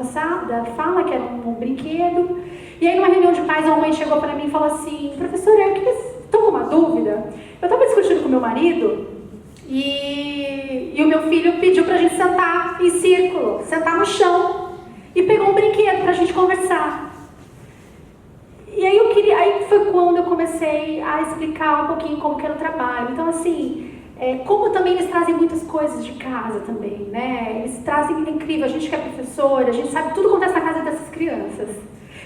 da fala, que era um brinquedo. E aí, numa reunião de pais, a mãe chegou para mim e falou assim: professora, estou com uma dúvida. Eu estava discutindo com meu marido e o meu filho pediu para a gente sentar em círculo, sentar no chão, e pegou um brinquedo para a gente conversar. E aí aí foi quando eu comecei a explicar um pouquinho como que era o trabalho. Então, assim, como também eles trazem muitas coisas de casa também, né? Eles trazem, é incrível, a gente que é professora, a gente sabe tudo acontece na casa dessas crianças.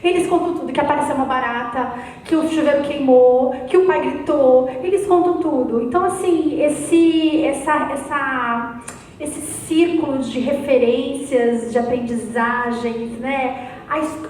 Eles contam tudo, que apareceu uma barata, que o chuveiro queimou, que o pai gritou, eles contam tudo. Então, assim, esses círculos de referências, de aprendizagens, né?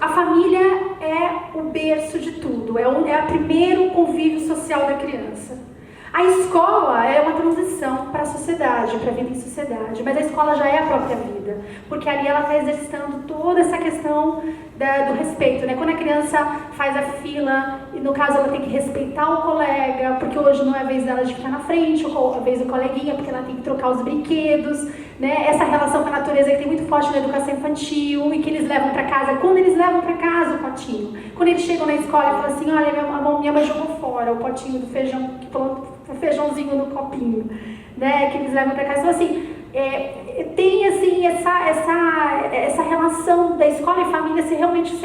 A família é o berço de tudo, é o primeiro convívio social da criança. A escola é uma transição para a sociedade, para a vida em sociedade, mas a escola já é a própria vida, porque ali ela está exercitando toda essa essa questão do respeito, né? Quando a criança faz a fila, e no caso ela tem que respeitar o colega, porque hoje não é a vez dela de ficar na frente, ou a vez do coleguinha, porque ela tem que trocar os brinquedos, né? Essa relação com a natureza que tem muito forte na educação infantil e que eles levam para casa. Quando eles levam para casa o potinho, quando eles chegam na escola e falam assim, olha, minha mãe jogou fora o potinho do feijão, o feijãozinho no copinho, né? Que eles levam para casa. Então assim, tem assim essa relação da escola e família se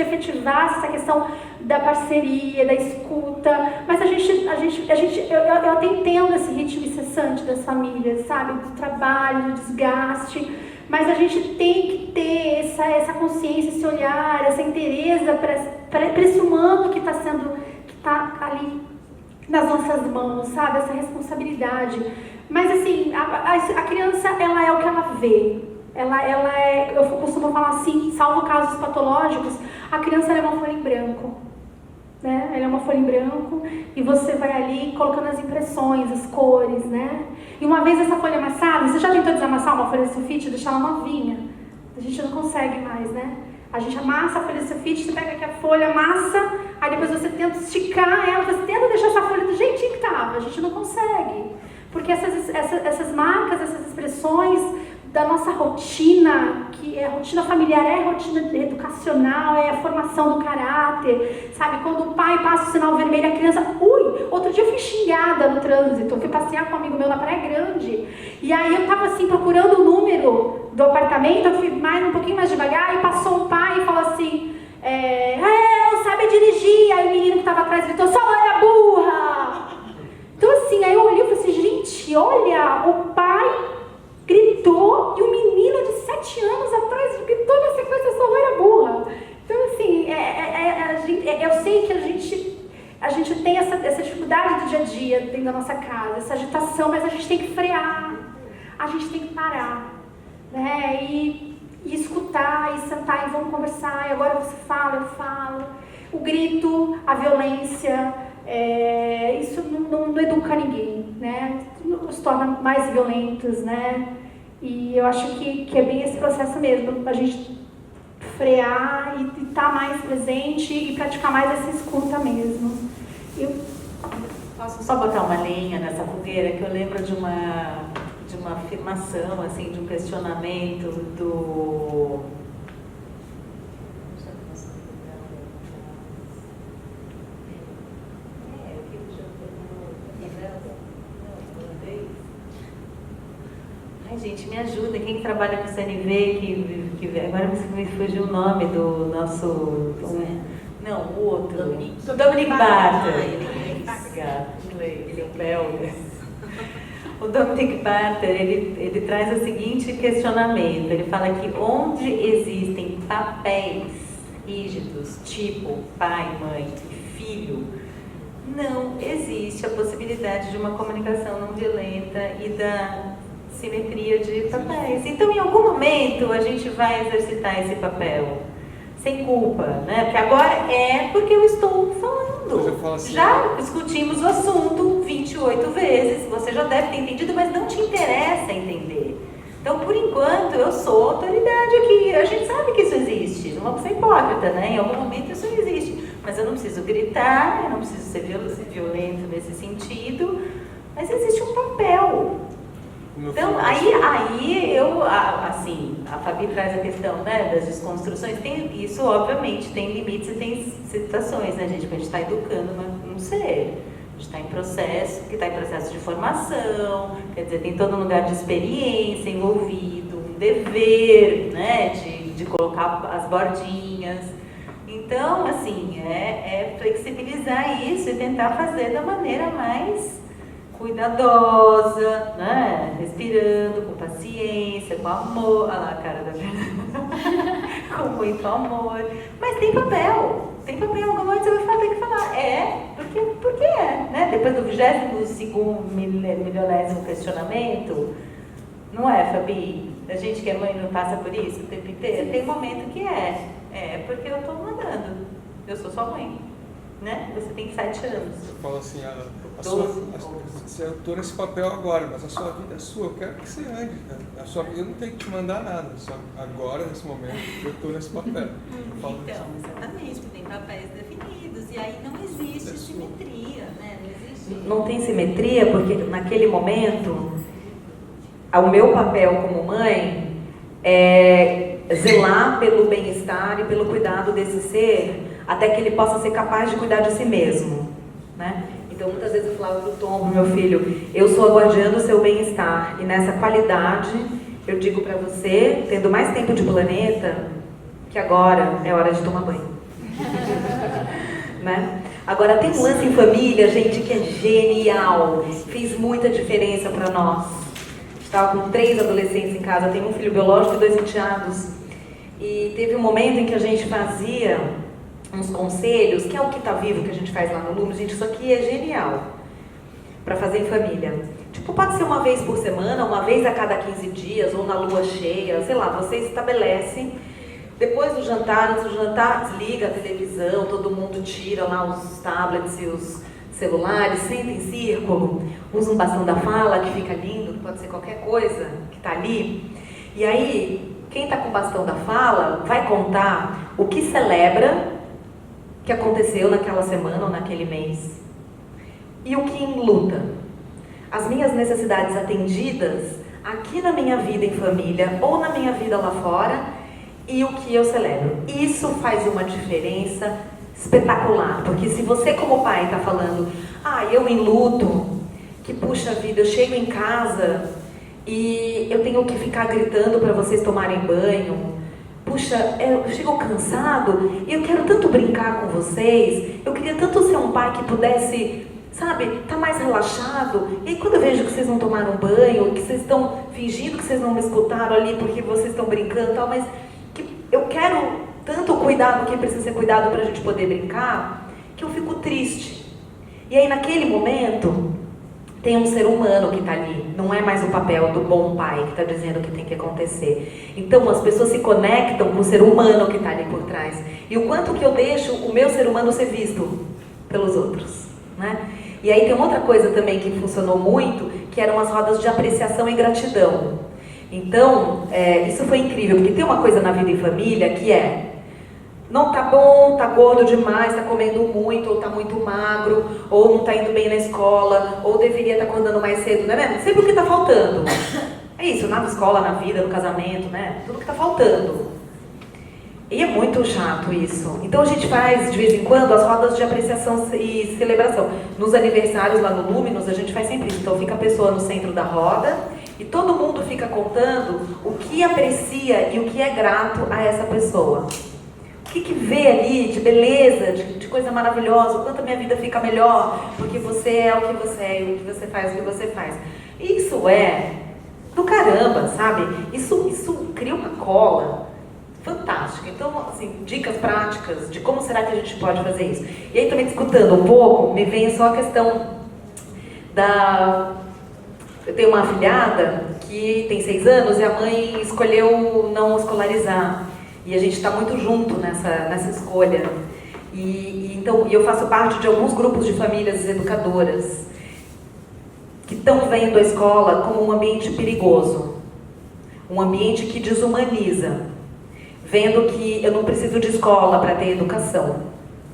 efetivasse, essa questão da parceria, da escuta, mas eu até entendo esse ritmo incessante das famílias, sabe, do trabalho, do desgaste, mas a gente tem que ter essa consciência, esse olhar, essa inteireza para esse humano que está ali nas nossas mãos, sabe, essa responsabilidade. Mas assim, a criança, ela é o que ela vê. Ela é, eu costumo falar assim, salvo casos patológicos, a criança ela é uma folha em branco. Né? Ela é uma folha em branco e você vai ali colocando as impressões, as cores, né? E uma vez essa folha amassada, você já tentou desamassar uma folha de sulfite e deixar ela novinha? A gente não consegue mais, né? A gente amassa a folha de sulfite, você pega aqui a folha, amassa, aí depois você tenta esticar ela, você tenta deixar essa folha do jeitinho que estava, a gente não consegue. Porque essas marcas, essas expressões da nossa rotina, que é a rotina familiar, é a rotina educacional, é a formação do caráter, sabe? Quando o pai passa o sinal vermelho, a criança... Outro dia eu fui xingada no trânsito, eu fui passear com um amigo meu na Praia Grande, e aí eu tava assim, procurando o número do apartamento, eu fui um pouquinho mais devagar, e passou um pai e falou assim, não sabe dirigir, aí o menino que tava atrás gritou, só olha burra! Então assim, aí eu olhei e falei assim, gente, olha, o pai gritou e o menino de 7 anos atrás gritou na sequência, essa loira burra. Então assim, eu sei que a gente tem essa dificuldade do dia a dia dentro da nossa casa, essa agitação, mas a gente tem que frear, a gente tem que parar, né? E escutar, e sentar e vamos conversar, e agora você fala, eu falo. O grito, a violência, isso não educa ninguém, né? Nos torna mais violentos, né? E eu acho que é bem esse processo mesmo, a gente frear e estar mais presente e praticar mais essa escuta mesmo. Eu posso só botar uma lenha nessa fogueira, que eu lembro de uma afirmação, assim, de um questionamento do... Ai, gente, me ajuda, quem trabalha com CNV, que agora me fugiu o nome do nosso... Não, o outro. Dominic Barter. Ele é belga. O Dominic Barter, ele traz o seguinte questionamento. Ele fala que onde existem papéis rígidos, tipo pai, mãe e filho, não existe a possibilidade de uma comunicação não violenta e da simetria de papéis. Então, em algum momento, a gente vai exercitar esse papel, sem culpa, né? Porque agora porque eu estou falando. Eu falo assim, já discutimos o assunto 28 vezes, você já deve ter entendido, mas não te interessa entender. Então, por enquanto, eu sou autoridade aqui. A gente sabe que isso existe, não vamos ser hipócrita, né? Em algum momento isso existe. Mas eu não preciso gritar, eu não preciso ser violento nesse sentido, mas existe um papel. Então, aí eu, assim, a Fabi traz a questão, né, das desconstruções, isso obviamente tem limites e tem situações, né, gente, que a gente está educando um ser, a gente está em processo, que está em processo de formação, quer dizer, tem todo um lugar de experiência envolvido, um dever, né, de colocar as bordinhas. Então, assim, é flexibilizar isso e tentar fazer da maneira mais cuidadosa, né? Respirando, com paciência, com amor. Olha lá a cara da Fernanda. Com muito amor. Mas tem papel. Tem papel. Alguma coisa você vai ter que falar. Porque né? Depois do 22º milionésimo questionamento, não é, Fabi? A gente que é mãe não passa por isso o tempo inteiro? Tem um momento que porque eu estou mandando. Eu sou sua mãe. né? Você tem 7 anos. Eu falo assim, eu estou nesse papel agora, mas a sua vida é sua, eu quero que você ande. A sua vida, eu não tenho que te mandar nada, só agora, nesse momento, eu estou nesse papel. Então, exatamente, porque tem papéis definidos, e aí não existe simetria, né? Não tem simetria porque naquele momento, o meu papel como mãe é zelar pelo bem-estar e pelo cuidado desse ser até que ele possa ser capaz de cuidar de si mesmo, né? Então muitas vezes eu falava pro Tom, meu filho, eu sou a guardiã do seu bem-estar e nessa qualidade eu digo para você, tendo mais tempo de planeta, que agora é hora de tomar banho. Né? Agora tem um lance em família, gente, que é genial, fez muita diferença para nós. Estava com 3 adolescentes em casa, eu tenho um filho biológico e 2 enteados. E teve um momento em que a gente fazia uns conselhos, que é o que tá vivo que a gente faz lá no Lume. Gente, isso aqui é genial para fazer em família. Tipo, pode ser uma vez por semana, uma vez a cada 15 dias, ou na lua cheia, sei lá, vocês estabelecem. Depois do jantar, antes do jantar, desliga a televisão, todo mundo tira lá os tablets e os celulares, senta em círculo, usa um bastão da fala, que fica lindo, pode ser qualquer coisa que tá ali. E aí, quem tá com o bastão da fala vai contar o que celebra que aconteceu naquela semana ou naquele mês. E o que enluta. As minhas necessidades atendidas aqui na minha vida em família ou na minha vida lá fora e o que eu celebro. Isso faz uma diferença espetacular. Porque se você como pai está falando, eu enluto, que puxa vida, eu chego em casa e eu tenho que ficar gritando para vocês tomarem banho. Puxa, eu chego cansado e eu quero tanto brincar com vocês, eu queria tanto ser um pai que pudesse, sabe, tá mais relaxado. E aí quando eu vejo que vocês não tomaram banho, que vocês estão fingindo que vocês não me escutaram ali porque vocês estão brincando e tal, mas que eu quero tanto cuidar do que precisa ser cuidado pra gente poder brincar, que eu fico triste. E aí naquele momento tem um ser humano que está ali, não é mais o papel do bom pai que está dizendo o que tem que acontecer. Então as pessoas se conectam com o ser humano que está ali por trás. E o quanto que eu deixo o meu ser humano ser visto pelos outros, né? E aí tem outra coisa também que funcionou muito, que eram as rodas de apreciação e gratidão. Então, isso foi incrível, porque tem uma coisa na vida em família que não tá bom, tá gordo demais, tá comendo muito, ou tá muito magro, ou não tá indo bem na escola, ou deveria estar acordando mais cedo, não é mesmo? Sempre o que tá faltando. É isso, na escola, na vida, no casamento, né? Tudo que tá faltando. E é muito chato isso. Então a gente faz, de vez em quando, as rodas de apreciação e celebração. Nos aniversários lá no Luminous, a gente faz sempre isso. Então fica a pessoa no centro da roda e todo mundo fica contando o que aprecia e o que é grato a essa pessoa. O que vê ali de beleza, de coisa maravilhosa, o quanto a minha vida fica melhor, porque você é o que você é, e o que você faz, o que você faz. Isso é do caramba, sabe? Isso cria uma cola fantástica. Então, assim, dicas práticas de como será que a gente pode fazer isso. E aí também discutindo um pouco, me vem só a questão eu tenho uma afilhada que tem 6 anos e a mãe escolheu não escolarizar. E a gente está muito junto nessa escolha. Então eu faço parte de alguns grupos de famílias educadoras que estão vendo a escola como um ambiente perigoso, um ambiente que desumaniza, vendo que eu não preciso de escola para ter educação,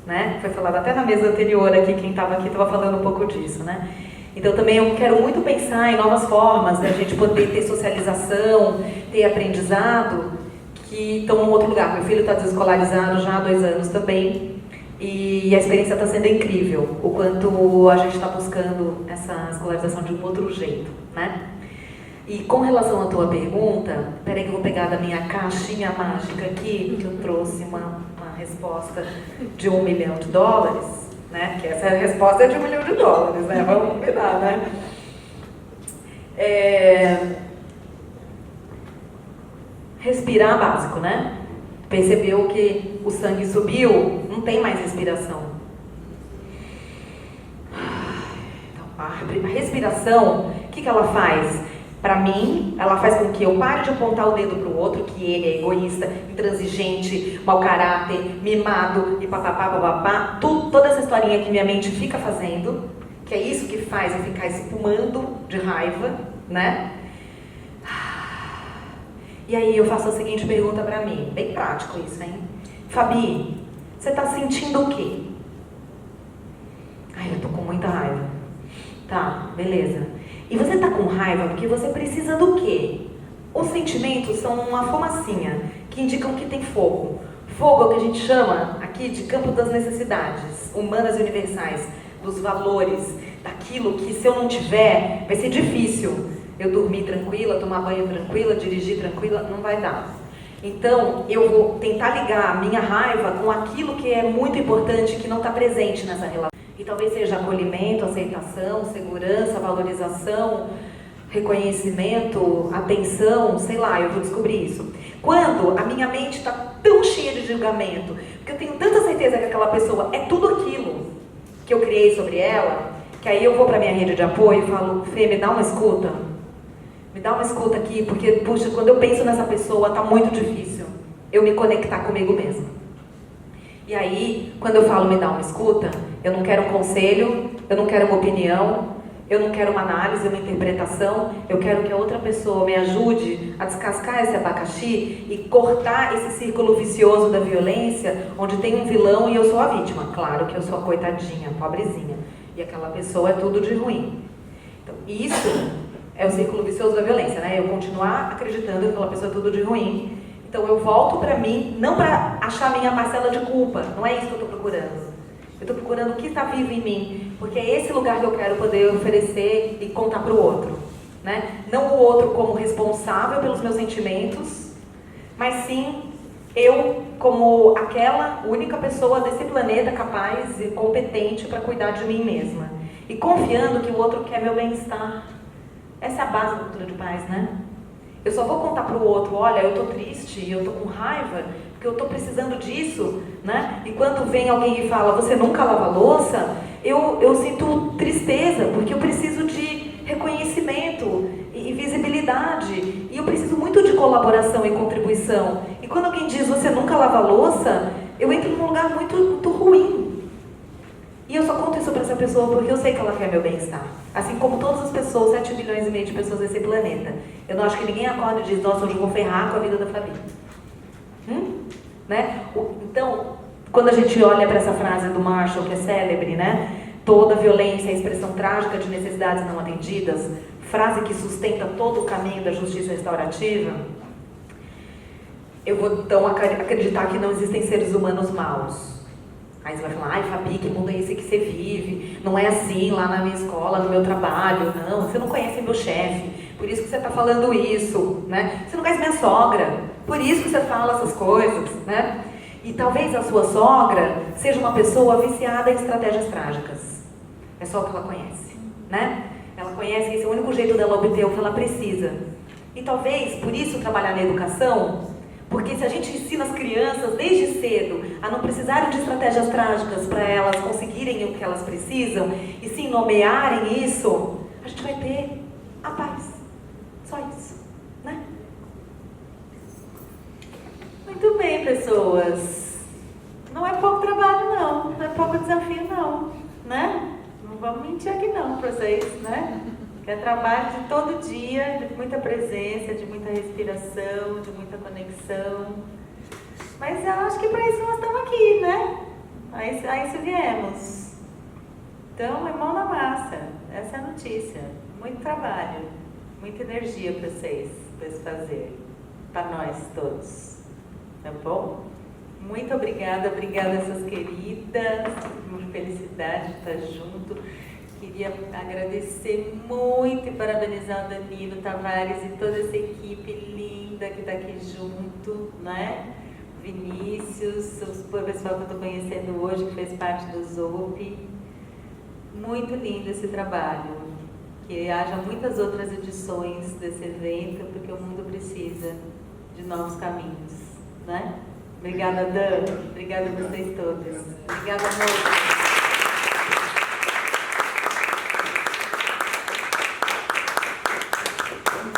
né? Foi falado até na mesa anterior aqui, quem estava aqui estava falando um pouco disso, né? Então também eu quero muito pensar em novas formas da gente poder ter socialização, ter aprendizado, que estão em outro lugar. Meu filho está desescolarizado já há 2 anos também, e a experiência está sendo incrível, o quanto a gente está buscando essa escolarização de um outro jeito, né? E com relação à tua pergunta, peraí que eu vou pegar da minha caixinha mágica aqui, que eu trouxe uma resposta de $1 milhão, né? Que essa resposta é de $1 milhão, né? Vamos combinar, né? Respirar básico, né? Percebeu que o sangue subiu, não tem mais respiração. Então, a respiração, o que ela faz? Para mim, ela faz com que eu pare de apontar o dedo para o outro, que ele é egoísta, intransigente, mau caráter, mimado e papapá, papapá. Toda essa historinha que minha mente fica fazendo, que é isso que faz eu ficar espumando de raiva, né? E aí eu faço a seguinte pergunta para mim, bem prático isso, hein? Fabi, você tá sentindo o quê? Ai, eu tô com muita raiva. Tá, beleza. E você tá com raiva porque você precisa do quê? Os sentimentos são uma fumacinha que indicam que tem fogo. Fogo é o que a gente chama aqui de campo das necessidades humanas e universais, dos valores, daquilo que se eu não tiver, vai ser difícil eu dormir tranquila, tomar banho tranquila, dirigir tranquila, não vai dar. Então, eu vou tentar ligar a minha raiva com aquilo que é muito importante, que não está presente nessa relação. E talvez seja acolhimento, aceitação, segurança, valorização, reconhecimento, atenção, sei lá, eu vou descobrir isso. Quando a minha mente está tão cheia de julgamento, porque eu tenho tanta certeza que aquela pessoa é tudo aquilo que eu criei sobre ela, que aí eu vou para minha rede de apoio e falo, Fê, me dá uma escuta. Me dá uma escuta aqui, porque, puxa, quando eu penso nessa pessoa, tá muito difícil eu me conectar comigo mesma. E aí, quando eu falo me dá uma escuta, eu não quero um conselho, eu não quero uma opinião, eu não quero uma análise, uma interpretação, eu quero que a outra pessoa me ajude a descascar esse abacaxi e cortar esse círculo vicioso da violência, onde tem um vilão e eu sou a vítima. Claro que eu sou a coitadinha, a pobrezinha, e aquela pessoa é tudo de ruim. Então, isso é o círculo vicioso da violência, né? Eu continuar acreditando que aquela pessoa é tudo de ruim. Então eu volto pra mim, não pra achar minha parcela de culpa. Não é isso que eu tô procurando. Eu tô procurando o que está vivo em mim. Porque é esse lugar que eu quero poder oferecer e contar pro outro, né? Não o outro como responsável pelos meus sentimentos, mas sim eu como aquela única pessoa desse planeta capaz e competente para cuidar de mim mesma. E confiando que o outro quer meu bem-estar. Essa é a base da cultura de paz, né? Eu só vou contar pro outro, olha, eu tô triste, eu tô com raiva, porque eu tô precisando disso, né? E quando vem alguém e fala, você nunca lava a louça, eu sinto tristeza, porque eu preciso de reconhecimento e visibilidade. E eu preciso muito de colaboração e contribuição. E quando alguém diz, você nunca lava a louça, eu entro num lugar muito ruim. E eu só conto isso para essa pessoa porque eu sei que ela quer meu bem-estar. Assim como todas as pessoas, 7 bilhões e meio de pessoas desse planeta. Eu não acho que ninguém acorda e diz, nossa, hoje eu vou ferrar com a vida da Fabi. Né? Então, quando a gente olha para essa frase do Marshall, que é célebre, né? Toda violência é a expressão trágica de necessidades não atendidas, frase que sustenta todo o caminho da justiça restaurativa, eu vou então acreditar que não existem seres humanos maus. Aí você vai falar, ai Fabi, que mundo é esse que você vive? Não é assim lá na minha escola, no meu trabalho. Não, você não conhece meu chefe, por isso que você está falando isso, né? Você não conhece minha sogra, por isso que você fala essas coisas, né? E talvez a sua sogra seja uma pessoa viciada em estratégias trágicas. É só o que ela conhece, né? Ela conhece que esse é o único jeito dela obter o que ela precisa. E talvez, por isso, trabalhar na educação. Porque se a gente ensina as crianças desde cedo a não precisarem de estratégias trágicas para elas conseguirem o que elas precisam, e sim nomearem isso, a gente vai ter a paz. Só isso, né? Muito bem, pessoas. Não é pouco trabalho, não. Não é pouco desafio, não. Né? Não vamos mentir aqui, não, para vocês, né? É trabalho de todo dia, de muita presença, de muita respiração, de muita conexão. Mas eu acho que para isso nós estamos aqui, né? A isso viemos. Então, é mão na massa. Essa é a notícia. Muito trabalho, muita energia para vocês, para esse fazer. Para nós todos. Tá bom? Muito obrigada, obrigada a essas queridas. Uma felicidade de estar junto. Queria agradecer muito e parabenizar o Danilo Tavares e toda essa equipe linda que está aqui junto, né? Vinícius, o pessoal que eu estou conhecendo hoje, que fez parte do ZOP. Muito lindo esse trabalho. Que haja muitas outras edições desse evento, porque o mundo precisa de novos caminhos, né? Obrigada, Dan. Obrigada a vocês todos. Obrigada, amor.